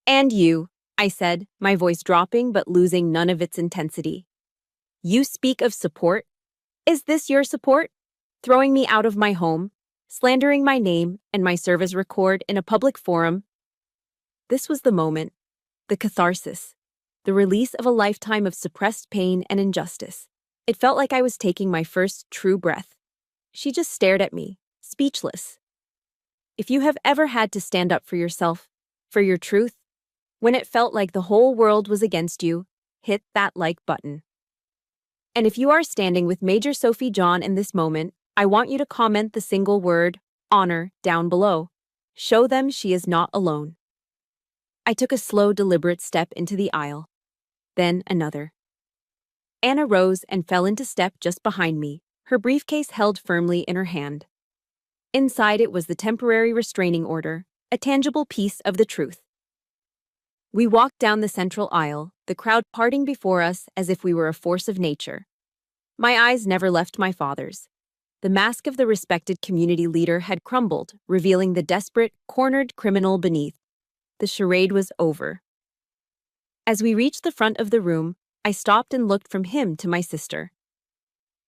"And you," I said, my voice dropping but losing none of its intensity. "You speak of support? Is this your support? Throwing me out of my home, slandering my name and my service record in a public forum?" This was the moment, the catharsis, the release of a lifetime of suppressed pain and injustice. It felt like I was taking my first true breath. She just stared at me, speechless. If you have ever had to stand up for yourself, for your truth, when it felt like the whole world was against you, hit that like button. And if you are standing with Major Sophie John in this moment, I want you to comment the single word, honor, down below. Show them she is not alone. I took a slow, deliberate step into the aisle. Then another. Anna rose and fell into step just behind me, her briefcase held firmly in her hand. Inside it was the temporary restraining order, a tangible piece of the truth. We walked down the central aisle, the crowd parting before us as if we were a force of nature. My eyes never left my father's. The mask of the respected community leader had crumbled, revealing the desperate, cornered criminal beneath. The charade was over. As we reached the front of the room, I stopped and looked from him to my sister.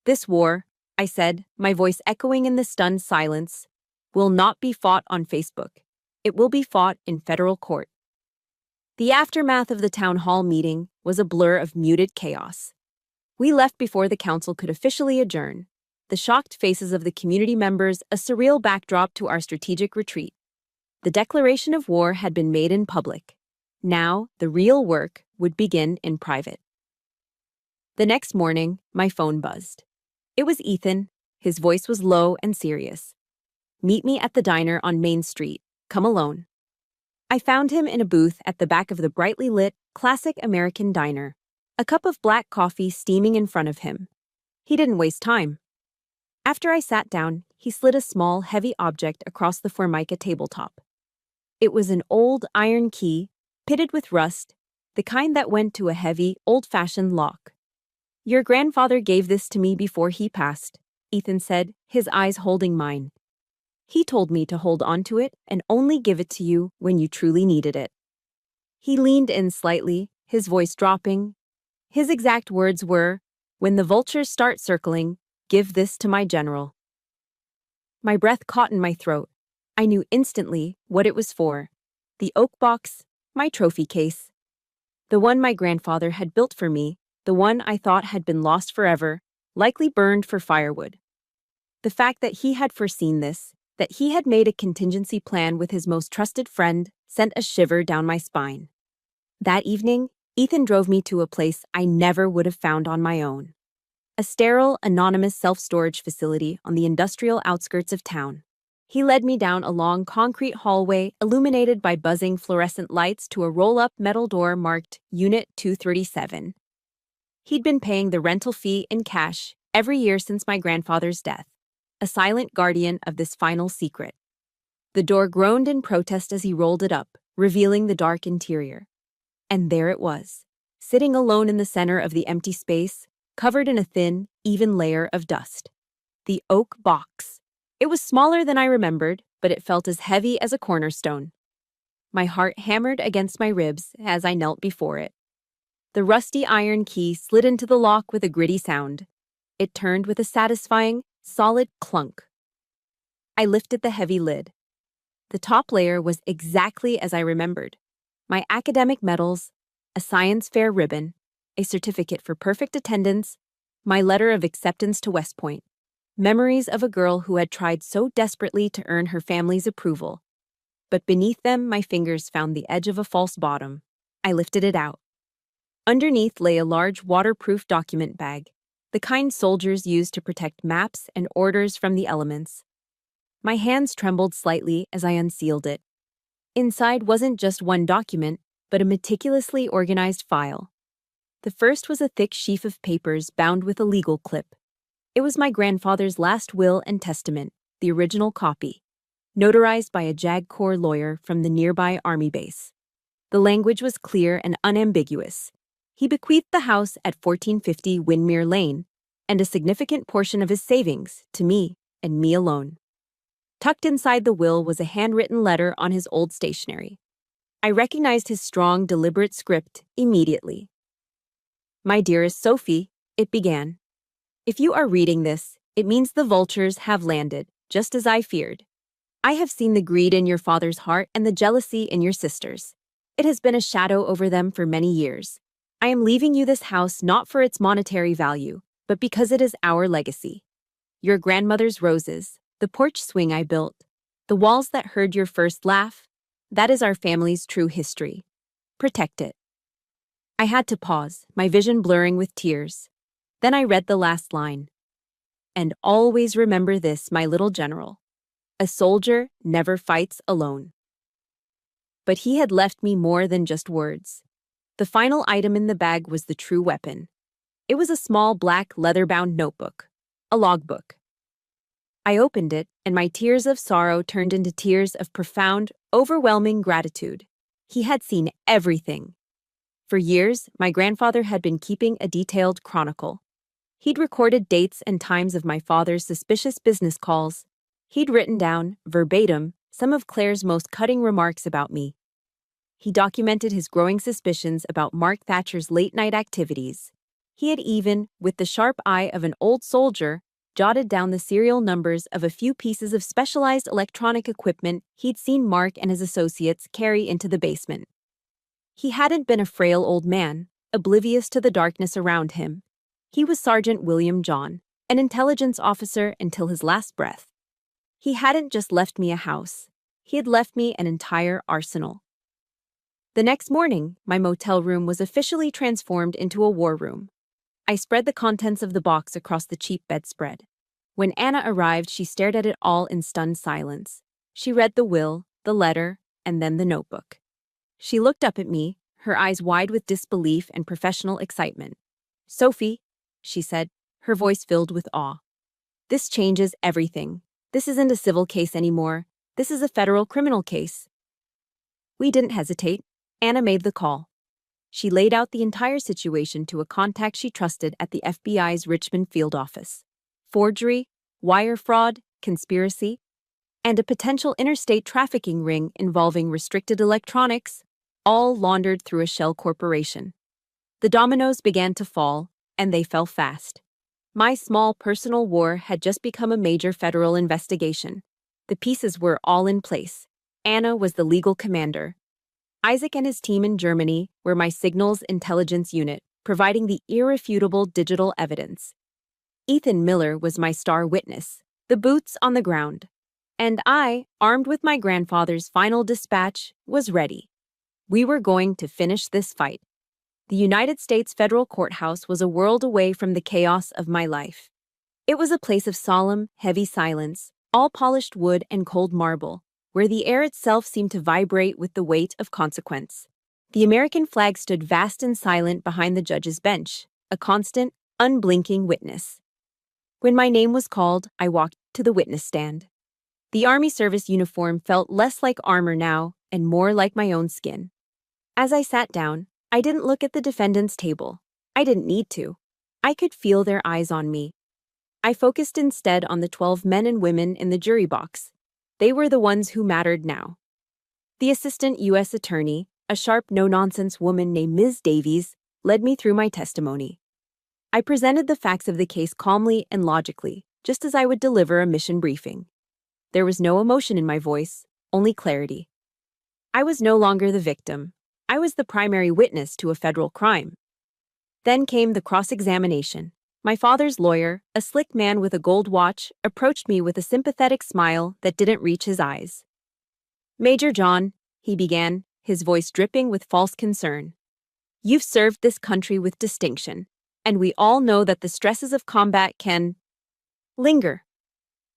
"This war," I said, my voice echoing in the stunned silence, "will not be fought on Facebook. It will be fought in federal court." The aftermath of the town hall meeting was a blur of muted chaos. We left before the council could officially adjourn, the shocked faces of the community members a surreal backdrop to our strategic retreat. The declaration of war had been made in public. Now, the real work would begin in private. The next morning, my phone buzzed. It was Ethan. His voice was low and serious. "Meet me at the diner on Main Street. Come alone." I found him in a booth at the back of the brightly lit, classic American diner, a cup of black coffee steaming in front of him. He didn't waste time. After I sat down, he slid a small, heavy object across the Formica tabletop. It was an old iron key, pitted with rust, the kind that went to a heavy, old-fashioned lock. "Your grandfather gave this to me before he passed," Ethan said, his eyes holding mine. "He told me to hold onto it and only give it to you when you truly needed it." He leaned in slightly, his voice dropping. His exact words were, "When the vultures start circling, give this to my general." My breath caught in my throat. I knew instantly what it was for. The oak box, my trophy case. The one my grandfather had built for me, the one I thought had been lost forever, likely burned for firewood. The fact that he had foreseen this, that he had made a contingency plan with his most trusted friend, sent a shiver down my spine. That evening, Ethan drove me to a place I never would have found on my own. A sterile, anonymous self-storage facility on the industrial outskirts of town. He led me down a long concrete hallway illuminated by buzzing fluorescent lights to a roll-up metal door marked Unit 237. He'd been paying the rental fee in cash every year since my grandfather's death, a silent guardian of this final secret. The door groaned in protest as he rolled it up, revealing the dark interior. And there it was, sitting alone in the center of the empty space, covered in a thin, even layer of dust. The oak box. It was smaller than I remembered, but it felt as heavy as a cornerstone. My heart hammered against my ribs as I knelt before it. The rusty iron key slid into the lock with a gritty sound. It turned with a satisfying, solid clunk. I lifted the heavy lid. The top layer was exactly as I remembered. My academic medals, a science fair ribbon, a certificate for perfect attendance, my letter of acceptance to West Point. Memories of a girl who had tried so desperately to earn her family's approval. But beneath them, my fingers found the edge of a false bottom. I lifted it out. Underneath lay a large waterproof document bag, the kind soldiers use to protect maps and orders from the elements. My hands trembled slightly as I unsealed it. Inside wasn't just one document, but a meticulously organized file. The first was a thick sheaf of papers bound with a legal clip. It was my grandfather's last will and testament, the original copy, notarized by a JAG Corps lawyer from the nearby Army base. The language was clear and unambiguous. He bequeathed the house at 1450 Windmere Lane, and a significant portion of his savings to me and me alone. Tucked inside the will was a handwritten letter on his old stationery. I recognized his strong, deliberate script immediately. "My dearest Sophie," it began. "If you are reading this, it means the vultures have landed, just as I feared. I have seen the greed in your father's heart and the jealousy in your sister's. It has been a shadow over them for many years. I am leaving you this house not for its monetary value, but because it is our legacy. Your grandmother's roses, the porch swing I built, the walls that heard your first laugh, that is our family's true history. Protect it." I had to pause, my vision blurring with tears. Then I read the last line. "And always remember this, my little general. A soldier never fights alone." But he had left me more than just words. The final item in the bag was the true weapon. It was a small black leather-bound notebook, a logbook. I opened it, and my tears of sorrow turned into tears of profound, overwhelming gratitude. He had seen everything. For years, my grandfather had been keeping a detailed chronicle. He'd recorded dates and times of my father's suspicious business calls. He'd written down, verbatim, some of Claire's most cutting remarks about me. He documented his growing suspicions about Mark Thatcher's late-night activities. He had even, with the sharp eye of an old soldier, jotted down the serial numbers of a few pieces of specialized electronic equipment he'd seen Mark and his associates carry into the basement. He hadn't been a frail old man, oblivious to the darkness around him. He was Sergeant William John, an intelligence officer until his last breath. He hadn't just left me a house. He had left me an entire arsenal. The next morning, my motel room was officially transformed into a war room. I spread the contents of the box across the cheap bedspread. When Anna arrived, she stared at it all in stunned silence. She read the will, the letter, and then the notebook. She looked up at me, her eyes wide with disbelief and professional excitement. "Sophie," she said, her voice filled with awe. "This changes everything. This isn't a civil case anymore. This is a federal criminal case." We didn't hesitate. Anna made the call. She laid out the entire situation to a contact she trusted at the FBI's Richmond field office. Forgery, wire fraud, conspiracy, and a potential interstate trafficking ring involving restricted electronics, all laundered through a shell corporation. The dominoes began to fall, and they fell fast. My small personal war had just become a major federal investigation. The pieces were all in place. Anna was the legal commander. Isaac and his team in Germany were my signals intelligence unit, providing the irrefutable digital evidence. Ethan Miller was my star witness, the boots on the ground. And I, armed with my grandfather's final dispatch, was ready. We were going to finish this fight. The United States federal courthouse was a world away from the chaos of my life. It was a place of solemn, heavy silence, all polished wood and cold marble, where the air itself seemed to vibrate with the weight of consequence. The American flag stood vast and silent behind the judge's bench, a constant, unblinking witness. When my name was called, I walked to the witness stand. The Army service uniform felt less like armor now and more like my own skin. As I sat down, I didn't look at the defendant's table. I didn't need to. I could feel their eyes on me. I focused instead on the 12 men and women in the jury box. They were the ones who mattered now. The assistant U.S. attorney, a sharp, no-nonsense woman named Ms. Davies, led me through my testimony. I presented the facts of the case calmly and logically, just as I would deliver a mission briefing. There was no emotion in my voice, only clarity. I was no longer the victim. I was the primary witness to a federal crime. Then came the cross-examination. My father's lawyer, a slick man with a gold watch, approached me with a sympathetic smile that didn't reach his eyes. "Major John," he began, his voice dripping with false concern. "You've served this country with distinction, and we all know that the stresses of combat can linger.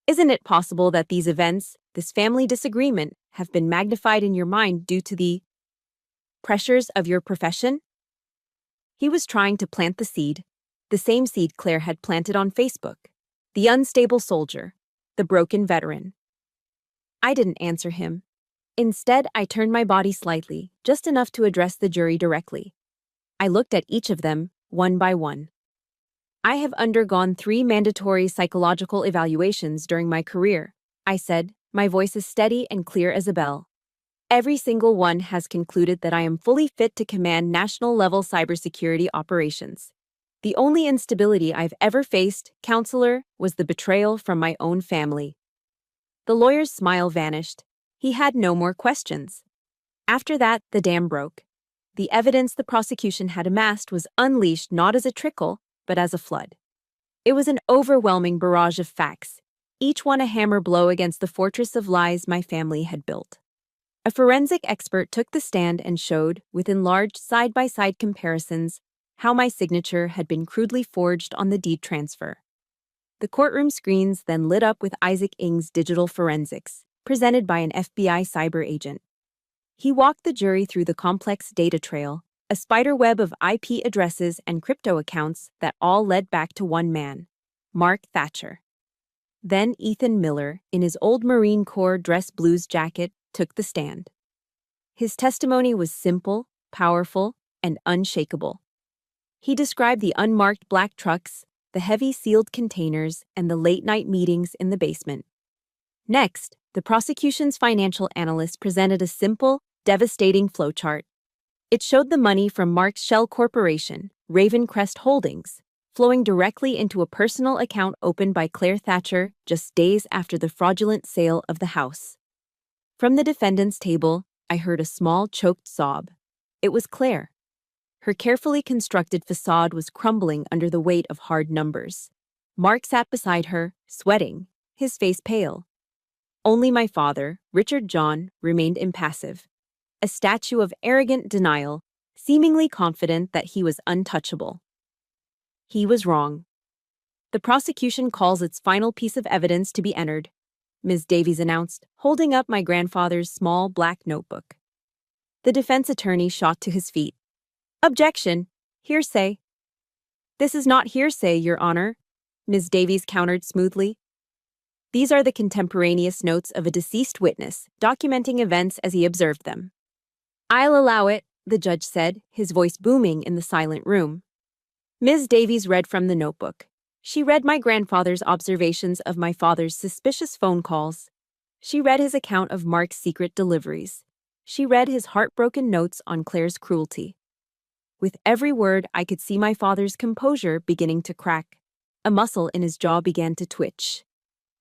Isn't it possible that these events, this family disagreement, have been magnified in your mind due to the pressures of your profession?" He was trying to plant the seed. The same seed Claire had planted on Facebook. The unstable soldier, the broken veteran. I didn't answer him. Instead, I turned my body slightly, just enough to address the jury directly. I looked at each of them, one by one. "I have undergone 3 mandatory psychological evaluations during my career," I said, my voice as steady and clear as a bell. "Every single one has concluded that I am fully fit to command national-level cybersecurity operations. The only instability I've ever faced, counselor, was the betrayal from my own family." The lawyer's smile vanished. He had no more questions. After that, the dam broke. The evidence the prosecution had amassed was unleashed not as a trickle, but as a flood. It was an overwhelming barrage of facts, each one a hammer blow against the fortress of lies my family had built. A forensic expert took the stand and showed, with enlarged side-by-side comparisons, how my signature had been crudely forged on the deed transfer. The courtroom screens then lit up with Isaac Ng's digital forensics, presented by an FBI cyber agent. He walked the jury through the complex data trail, a spiderweb of IP addresses and crypto accounts that all led back to one man, Mark Thatcher. Then Ethan Miller, in his old Marine Corps dress blues jacket, took the stand. His testimony was simple, powerful, and unshakable. He described the unmarked black trucks, the the heavy sealed containers and the late-night meetings in the basement. Next, the prosecution's financial analyst presented a simple, devastating flowchart. It showed the money from Mark's shell corporation, Ravencrest Holdings, flowing directly into a personal account opened by Claire Thatcher just days after the fraudulent sale of the house. From the defendant's table, I heard a small, choked sob. It was Claire. Her carefully constructed facade was crumbling under the weight of hard numbers. Mark sat beside her, sweating, his face pale. Only my father, Richard John, remained impassive, a statue of arrogant denial, seemingly confident that he was untouchable. He was wrong. The prosecution calls its final piece of evidence to be entered, Ms. Davies announced, holding up my grandfather's small black notebook. The defense attorney shot to his feet. Objection. Hearsay. This is not hearsay, Your Honor, Ms. Davies countered smoothly. These are the contemporaneous notes of a deceased witness, documenting events as he observed them. I'll allow it, the judge said, his voice booming in the silent room. Ms. Davies read from the notebook. She read my grandfather's observations of my father's suspicious phone calls. She read his account of Mark's secret deliveries. She read his heartbroken notes on Claire's cruelty. With every word, I could see my father's composure beginning to crack. A muscle in his jaw began to twitch.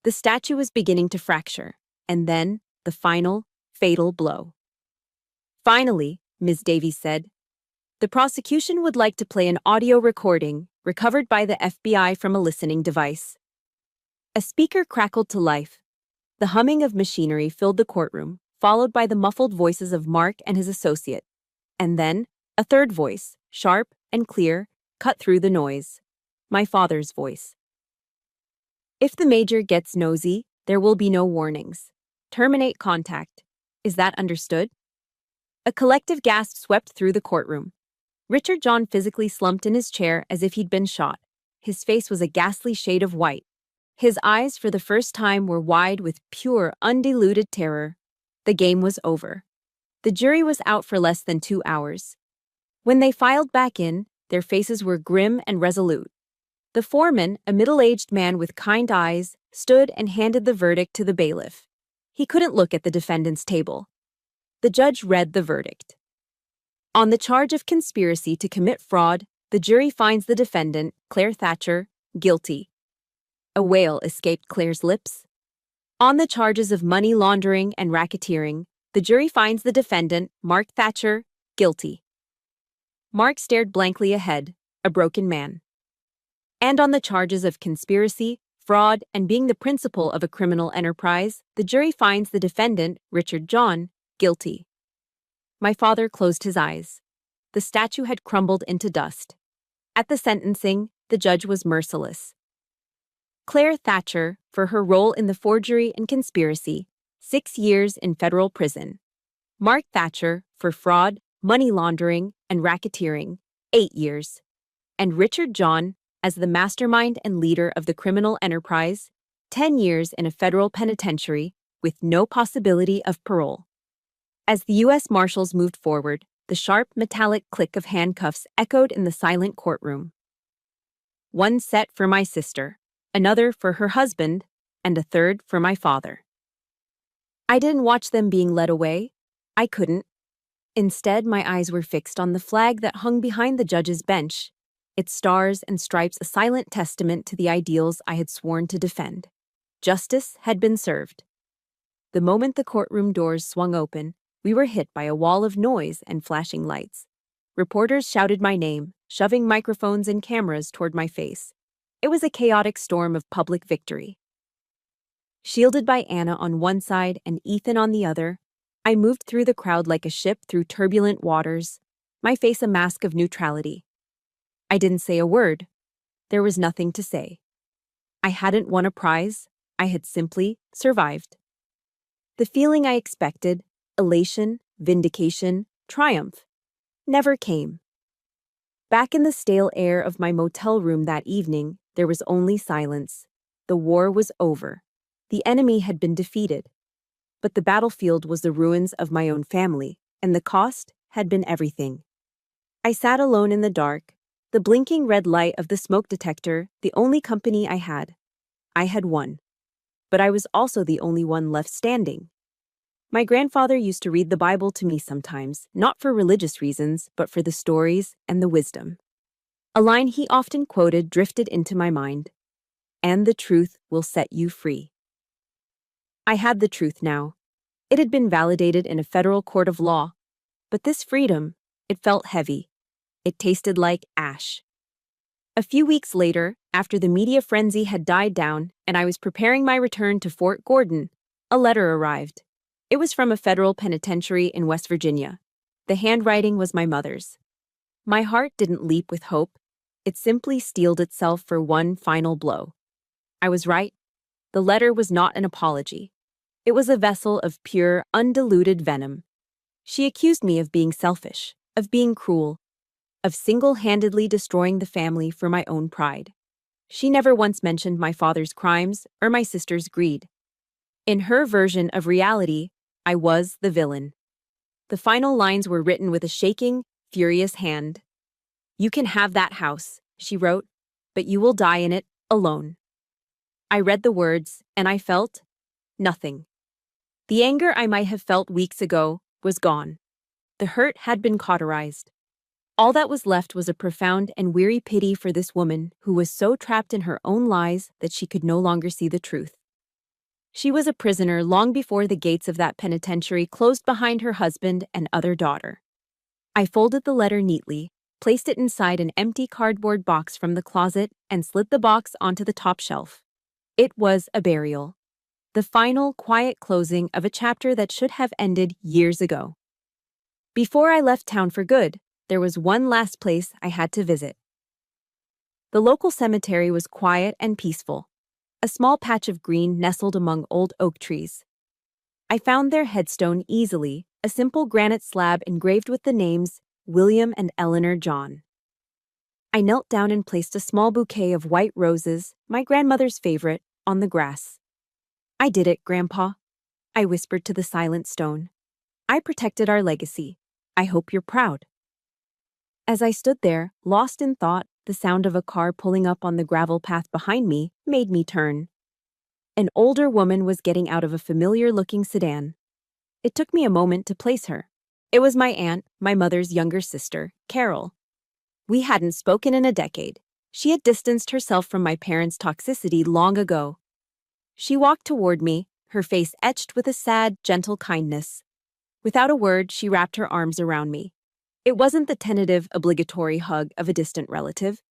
The statue was beginning to fracture, and then the final, fatal blow. Finally, Ms. Davies said, the prosecution would like to play an audio recording recovered by the FBI from a listening device. A speaker crackled to life. The humming of machinery filled the courtroom, followed by the muffled voices of Mark and his associate. And then, a third voice, sharp and clear, cut through the noise. My father's voice. If the major gets nosy, there will be no warnings. Terminate contact. Is that understood? A collective gasp swept through the courtroom. Richard John physically slumped in his chair as if he'd been shot. His face was a ghastly shade of white. His eyes, for the first time, were wide with pure, undiluted terror. The game was over. The jury was out for less than 2 hours. When they filed back in, their faces were grim and resolute. The foreman, a middle-aged man with kind eyes, stood and handed the verdict to the bailiff. He couldn't look at the defendant's table. The judge read the verdict. On the charge of conspiracy to commit fraud, the jury finds the defendant, Claire Thatcher, guilty. A wail escaped Claire's lips. On the charges of money laundering and racketeering, the jury finds the defendant, Mark Thatcher, guilty. Mark stared blankly ahead, a broken man. And on the charges of conspiracy, fraud, and being the principal of a criminal enterprise, the jury finds the defendant, Richard John, guilty. My father closed his eyes. The statue had crumbled into dust. At the sentencing, the judge was merciless. Claire Thatcher, for her role in the forgery and conspiracy, 6 years in federal prison. Mark Thatcher, for fraud, money laundering, and racketeering, 8 years. And Richard John, as the mastermind and leader of the criminal enterprise, 10 years in a federal penitentiary with no possibility of parole. As the U.S. Marshals moved forward, the sharp, metallic click of handcuffs echoed in the silent courtroom. One set for my sister, another for her husband, and a third for my father. I didn't watch them being led away. I couldn't. Instead, my eyes were fixed on the flag that hung behind the judge's bench, its stars and stripes a silent testament to the ideals I had sworn to defend. Justice had been served. The moment the courtroom doors swung open, we were hit by a wall of noise and flashing lights. Reporters shouted my name, shoving microphones and cameras toward my face. It was a chaotic storm of public victory. Shielded by Anna on one side and Ethan on the other, I moved through the crowd like a ship through turbulent waters, my face a mask of neutrality. I didn't say a word. There was nothing to say. I hadn't won a prize. I had simply survived. The feeling I expected, elation, vindication, triumph, never came. Back in the stale air of my motel room that evening, there was only silence. The war was over. The enemy had been defeated. But the battlefield was the ruins of my own family, and the cost had been everything. I sat alone in the dark, The blinking red light of the smoke detector, the only company I had. I had won. But I was also the only one left standing. My grandfather used to read the Bible to me sometimes, not for religious reasons, but for the stories and the wisdom. A line he often quoted drifted into my mind. And the truth will set you free. I had the truth now. It had been validated in a federal court of law. But this freedom, it felt heavy. It tasted like ash. A few weeks later, after the media frenzy had died down and I was preparing my return to Fort Gordon, a letter arrived. It was from a federal penitentiary in West Virginia. The handwriting was my mother's. My heart didn't leap with hope. It simply steeled itself for one final blow. I was right. The letter was not an apology. It was a vessel of pure, undiluted venom. She accused me of being selfish, of being cruel, of single-handedly destroying the family for my own pride. She never once mentioned my father's crimes or my sister's greed. In her version of reality, I was the villain. The final lines were written with a shaking, furious hand. "You can have that house," she wrote, "but you will die in it, alone." I read the words, and I felt nothing. The anger I might have felt weeks ago was gone. The hurt had been cauterized. All that was left was a profound and weary pity for this woman who was so trapped in her own lies that she could no longer see the truth. She was a prisoner long before the gates of that penitentiary closed behind her husband and other daughter. I folded the letter neatly, placed it inside an empty cardboard box from the closet, and slid the box onto the top shelf. It was a burial. The final, quiet closing of a chapter that should have ended years ago. Before I left town for good, there was one last place I had to visit. The local cemetery was quiet and peaceful, a small patch of green nestled among old oak trees. I found their headstone easily, a simple granite slab engraved with the names William and Eleanor John. I knelt down and placed a small bouquet of white roses, my grandmother's favorite, on the grass. "I did it, Grandpa," I whispered to the silent stone. "I protected our legacy. I hope you're proud." As I stood there, lost in thought, the sound of a car pulling up on the gravel path behind me made me turn. An older woman was getting out of a familiar-looking sedan. It took me a moment to place her. It was my aunt, my mother's younger sister, Carol. We hadn't spoken in a decade. She had distanced herself from my parents' toxicity long ago. She walked toward me, her face etched with a sad, gentle kindness. Without a word, she wrapped her arms around me. It wasn't the tentative, obligatory hug of a distant relative.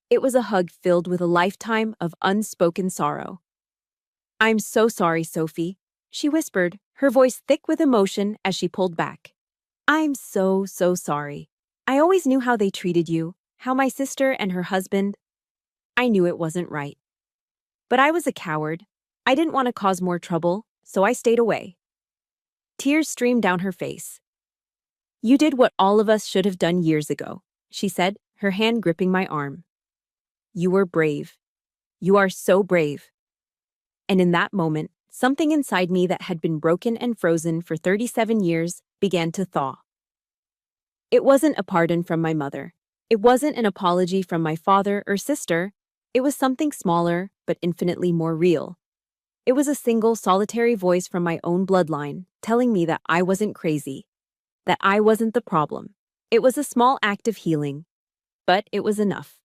It was a hug filled with a lifetime of unspoken sorrow. "I'm so sorry, Sophie," she whispered, her voice thick with emotion as she pulled back. "I'm so sorry. I always knew how they treated you, how my sister and her husband. I knew it wasn't right. But I was a coward. I didn't want to cause more trouble, so I stayed away." Tears streamed down her face. "You did what all of us should have done years ago," she said, her hand gripping my arm. "You were brave. You are so brave." And in that moment, something inside me that had been broken and frozen for 37 years began to thaw. It wasn't a pardon from my mother. It wasn't an apology from my father or sister. It was something smaller, but infinitely more real. It was a single, solitary voice from my own bloodline, telling me that I wasn't crazy, that I wasn't the problem. It was a small act of healing, but it was enough.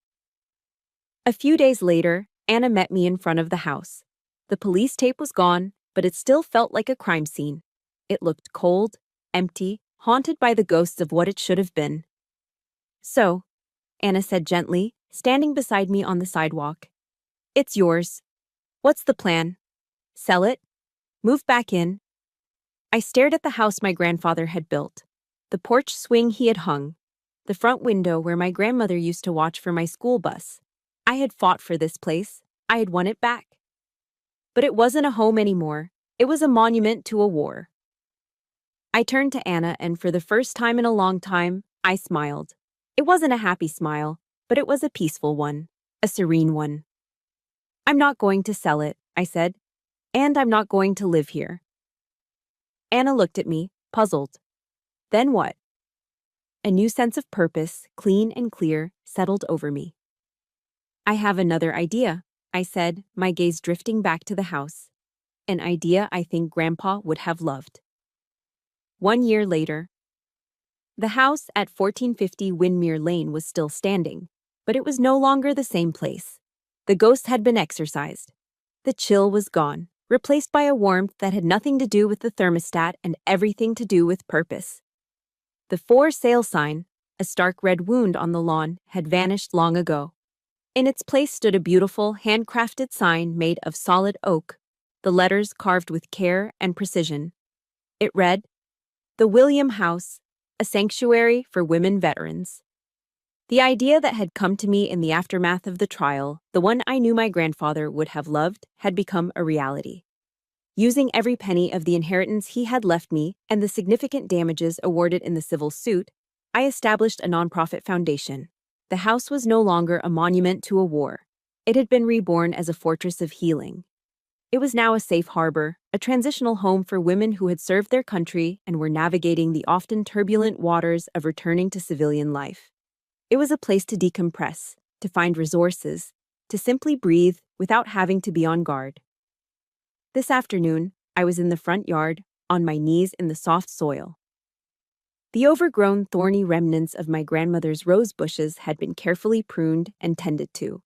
A few days later, Anna met me in front of the house. The police tape was gone, but it still felt like a crime scene. It looked cold, empty, haunted by the ghosts of what it should have been. "So," Anna said gently, standing beside me on the sidewalk, "it's yours. What's the plan? Sell it? Move back in?" I stared at the house my grandfather had built, the porch swing he had hung, the front window where my grandmother used to watch for my school bus. I had fought for this place. I had won it back. But it wasn't a home anymore. It was a monument to a war. I turned to Anna, and for the first time in a long time, I smiled. It wasn't a happy smile, but it was a peaceful one, a serene one. "I'm not going to sell it," I said, "and I'm not going to live here." Anna looked at me, puzzled. "Then what?" a new sense of purpose, clean and clear, settled over me. I have another idea, I said, my gaze drifting back to the house. An idea I think Grandpa would have loved. 1 year later, the house at 1450 Windmere Lane was still standing, but it was no longer the same place. The ghost had been exorcised. The chill was gone, replaced by a warmth that had nothing to do with the thermostat and everything to do with purpose. The for sale sign, a stark red wound on the lawn, had vanished long ago. In its place stood a beautiful, handcrafted sign made of solid oak, the letters carved with care and precision. It read, "The William House, a sanctuary for women veterans." The idea that had come to me in the aftermath of the trial, the one I knew my grandfather would have loved, had become a reality. Using every penny of the inheritance he had left me and the significant damages awarded in the civil suit, I established a nonprofit foundation. The house was no longer a monument to a war. It had been reborn as a fortress of healing. It was now a safe harbor, a transitional home for women who had served their country and were navigating the often turbulent waters of returning to civilian life. It was a place to decompress, to find resources, to simply breathe without having to be on guard. This afternoon, I was in the front yard, on my knees in the soft soil. The overgrown, thorny remnants of my grandmother's rose bushes had been carefully pruned and tended to.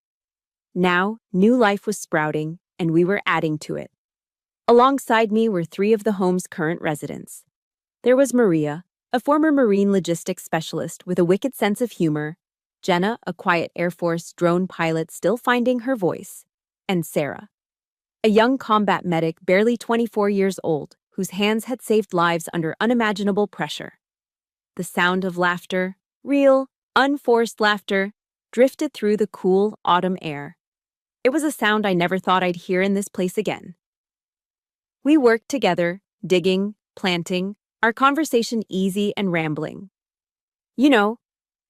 Now, new life was sprouting, and we were adding to it. Alongside me were 3 of the home's current residents. There was Maria, a former marine logistics specialist with a wicked sense of humor, Jenna, a quiet Air Force drone pilot still finding her voice, and Sarah, a young combat medic barely 24 years old, whose hands had saved lives under unimaginable pressure. The sound of laughter, real, unforced laughter, drifted through the cool autumn air. It was a sound I never thought I'd hear in this place again. We worked together, digging, planting, our conversation easy and rambling. "You know,"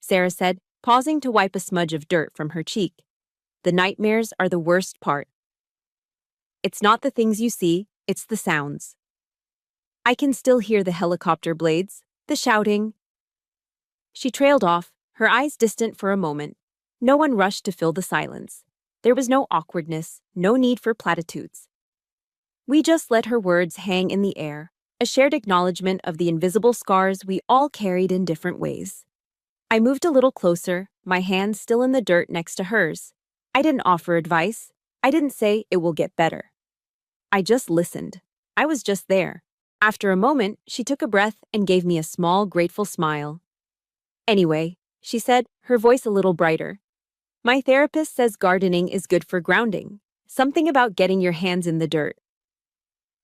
Sarah said, pausing to wipe a smudge of dirt from her cheek, "the nightmares are the worst part. It's not the things you see, it's the sounds. I can still hear the helicopter blades, the shouting." She trailed off, her eyes distant for a moment. No one rushed to fill the silence. There was no awkwardness, no need for platitudes. We just let her words hang in the air, a shared acknowledgement of the invisible scars we all carried in different ways. I moved a little closer, my hand still in the dirt next to hers. I didn't offer advice. I didn't say it will get better. I just listened. I was just there. After a moment, she took a breath and gave me a small, grateful smile. "Anyway," she said, her voice a little brighter, "my therapist says gardening is good for grounding. Something about getting your hands in the dirt."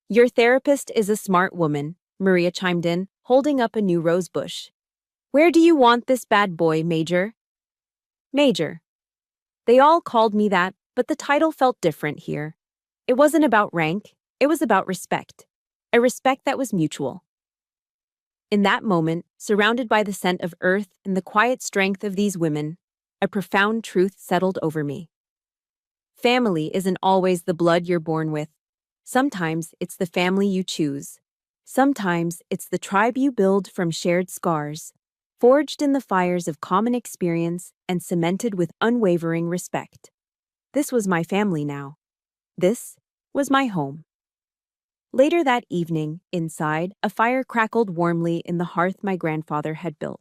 "Your therapist is a smart woman," Maria chimed in, holding up a new rose bush. "Where do you want this bad boy, Major?" Major. They all called me that, but the title felt different here. It wasn't about rank, it was about respect. A respect that was mutual. In that moment, surrounded by the scent of earth and the quiet strength of these women, a profound truth settled over me. Family isn't always the blood you're born with. Sometimes it's the family you choose. Sometimes it's the tribe you build from shared scars, forged in the fires of common experience and cemented with unwavering respect. This was my family now. This was my home. Later that evening, inside, a fire crackled warmly in the hearth my grandfather had built.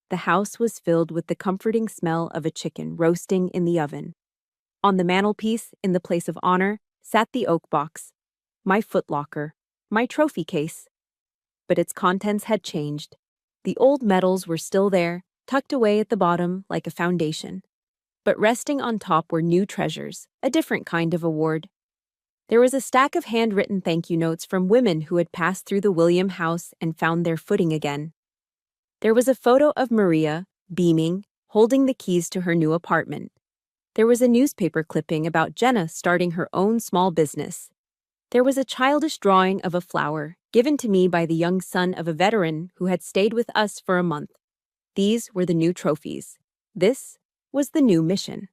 The house was filled with the comforting smell of a chicken roasting in the oven. On the mantelpiece, in the place of honor, sat the oak box, my footlocker, my trophy case. But its contents had changed. The old medals were still there, tucked away at the bottom like a foundation. But resting on top were new treasures, a different kind of award. There was a stack of handwritten thank you notes from women who had passed through the William house and found their footing again. There was a photo of Maria, beaming, holding the keys to her new apartment. There was a newspaper clipping about Jenna starting her own small business. There was a childish drawing of a flower, given to me by the young son of a veteran who had stayed with us for a month. These were the new trophies. This was the new mission.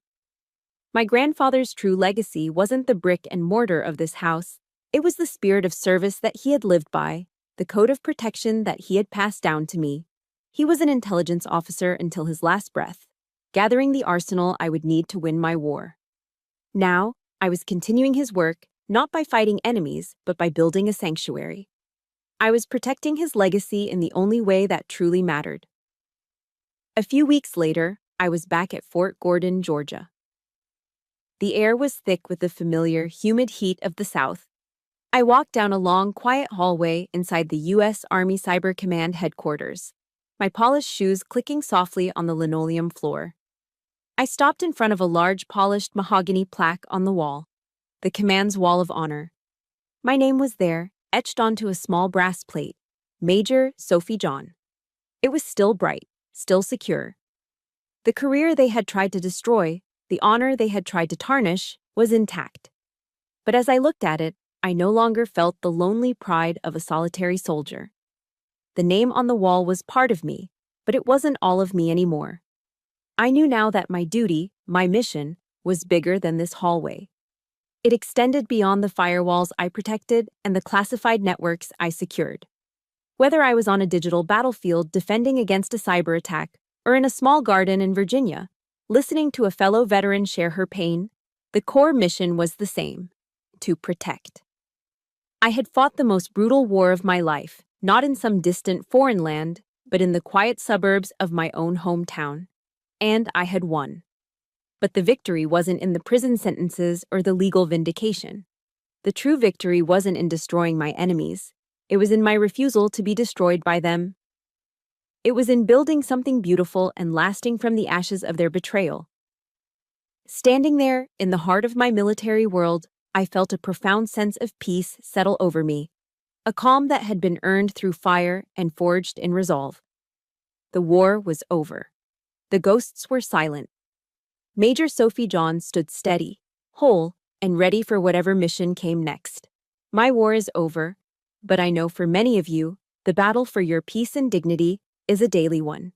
My grandfather's true legacy wasn't the brick and mortar of this house. It was the spirit of service that he had lived by, the code of protection that he had passed down to me. He was an intelligence officer until his last breath, gathering the arsenal I would need to win my war. Now, I was continuing his work, not by fighting enemies, but by building a sanctuary. I was protecting his legacy in the only way that truly mattered. A few weeks later, I was back at Fort Gordon, Georgia. The air was thick with the familiar, humid heat of the South. I walked down a long, quiet hallway inside the U.S. Army Cyber Command headquarters, my polished shoes clicking softly on the linoleum floor. I stopped in front of a large polished mahogany plaque on the wall, the command's wall of honor. My name was there, etched onto a small brass plate, Major Sophie John. It was still bright, still secure. The career they had tried to destroy, the honor they had tried to tarnish, was intact. But as I looked at it, I no longer felt the lonely pride of a solitary soldier. The name on the wall was part of me, but it wasn't all of me anymore. I knew now that my duty, my mission, was bigger than this hallway. It extended beyond the firewalls I protected and the classified networks I secured. Whether I was on a digital battlefield defending against a cyber attack or in a small garden in Virginia, listening to a fellow veteran share her pain, the core mission was the same: to protect. I had fought the most brutal war of my life, not in some distant foreign land, but in the quiet suburbs of my own hometown. And I had won. But the victory wasn't in the prison sentences or the legal vindication. The true victory wasn't in destroying my enemies. It was in my refusal to be destroyed by them. It was in building something beautiful and lasting from the ashes of their betrayal. Standing there, in the heart of my military world, I felt a profound sense of peace settle over me, a calm that had been earned through fire and forged in resolve. The war was over. The ghosts were silent. Major Sophie John stood steady, whole, and ready for whatever mission came next. My war is over, but I know for many of you, the battle for your peace and dignity is a daily one.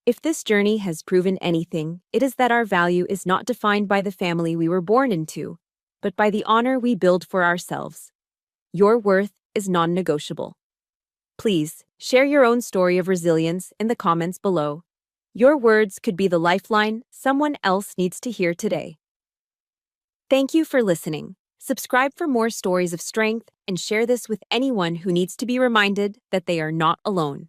If this journey has proven anything, it is that our value is not defined by the family we were born into, but by the honor we build for ourselves. Your worth is non-negotiable. Please, share your own story of resilience in the comments below. Your words could be the lifeline someone else needs to hear today. Thank you for listening. Subscribe for more stories of strength and share this with anyone who needs to be reminded that they are not alone.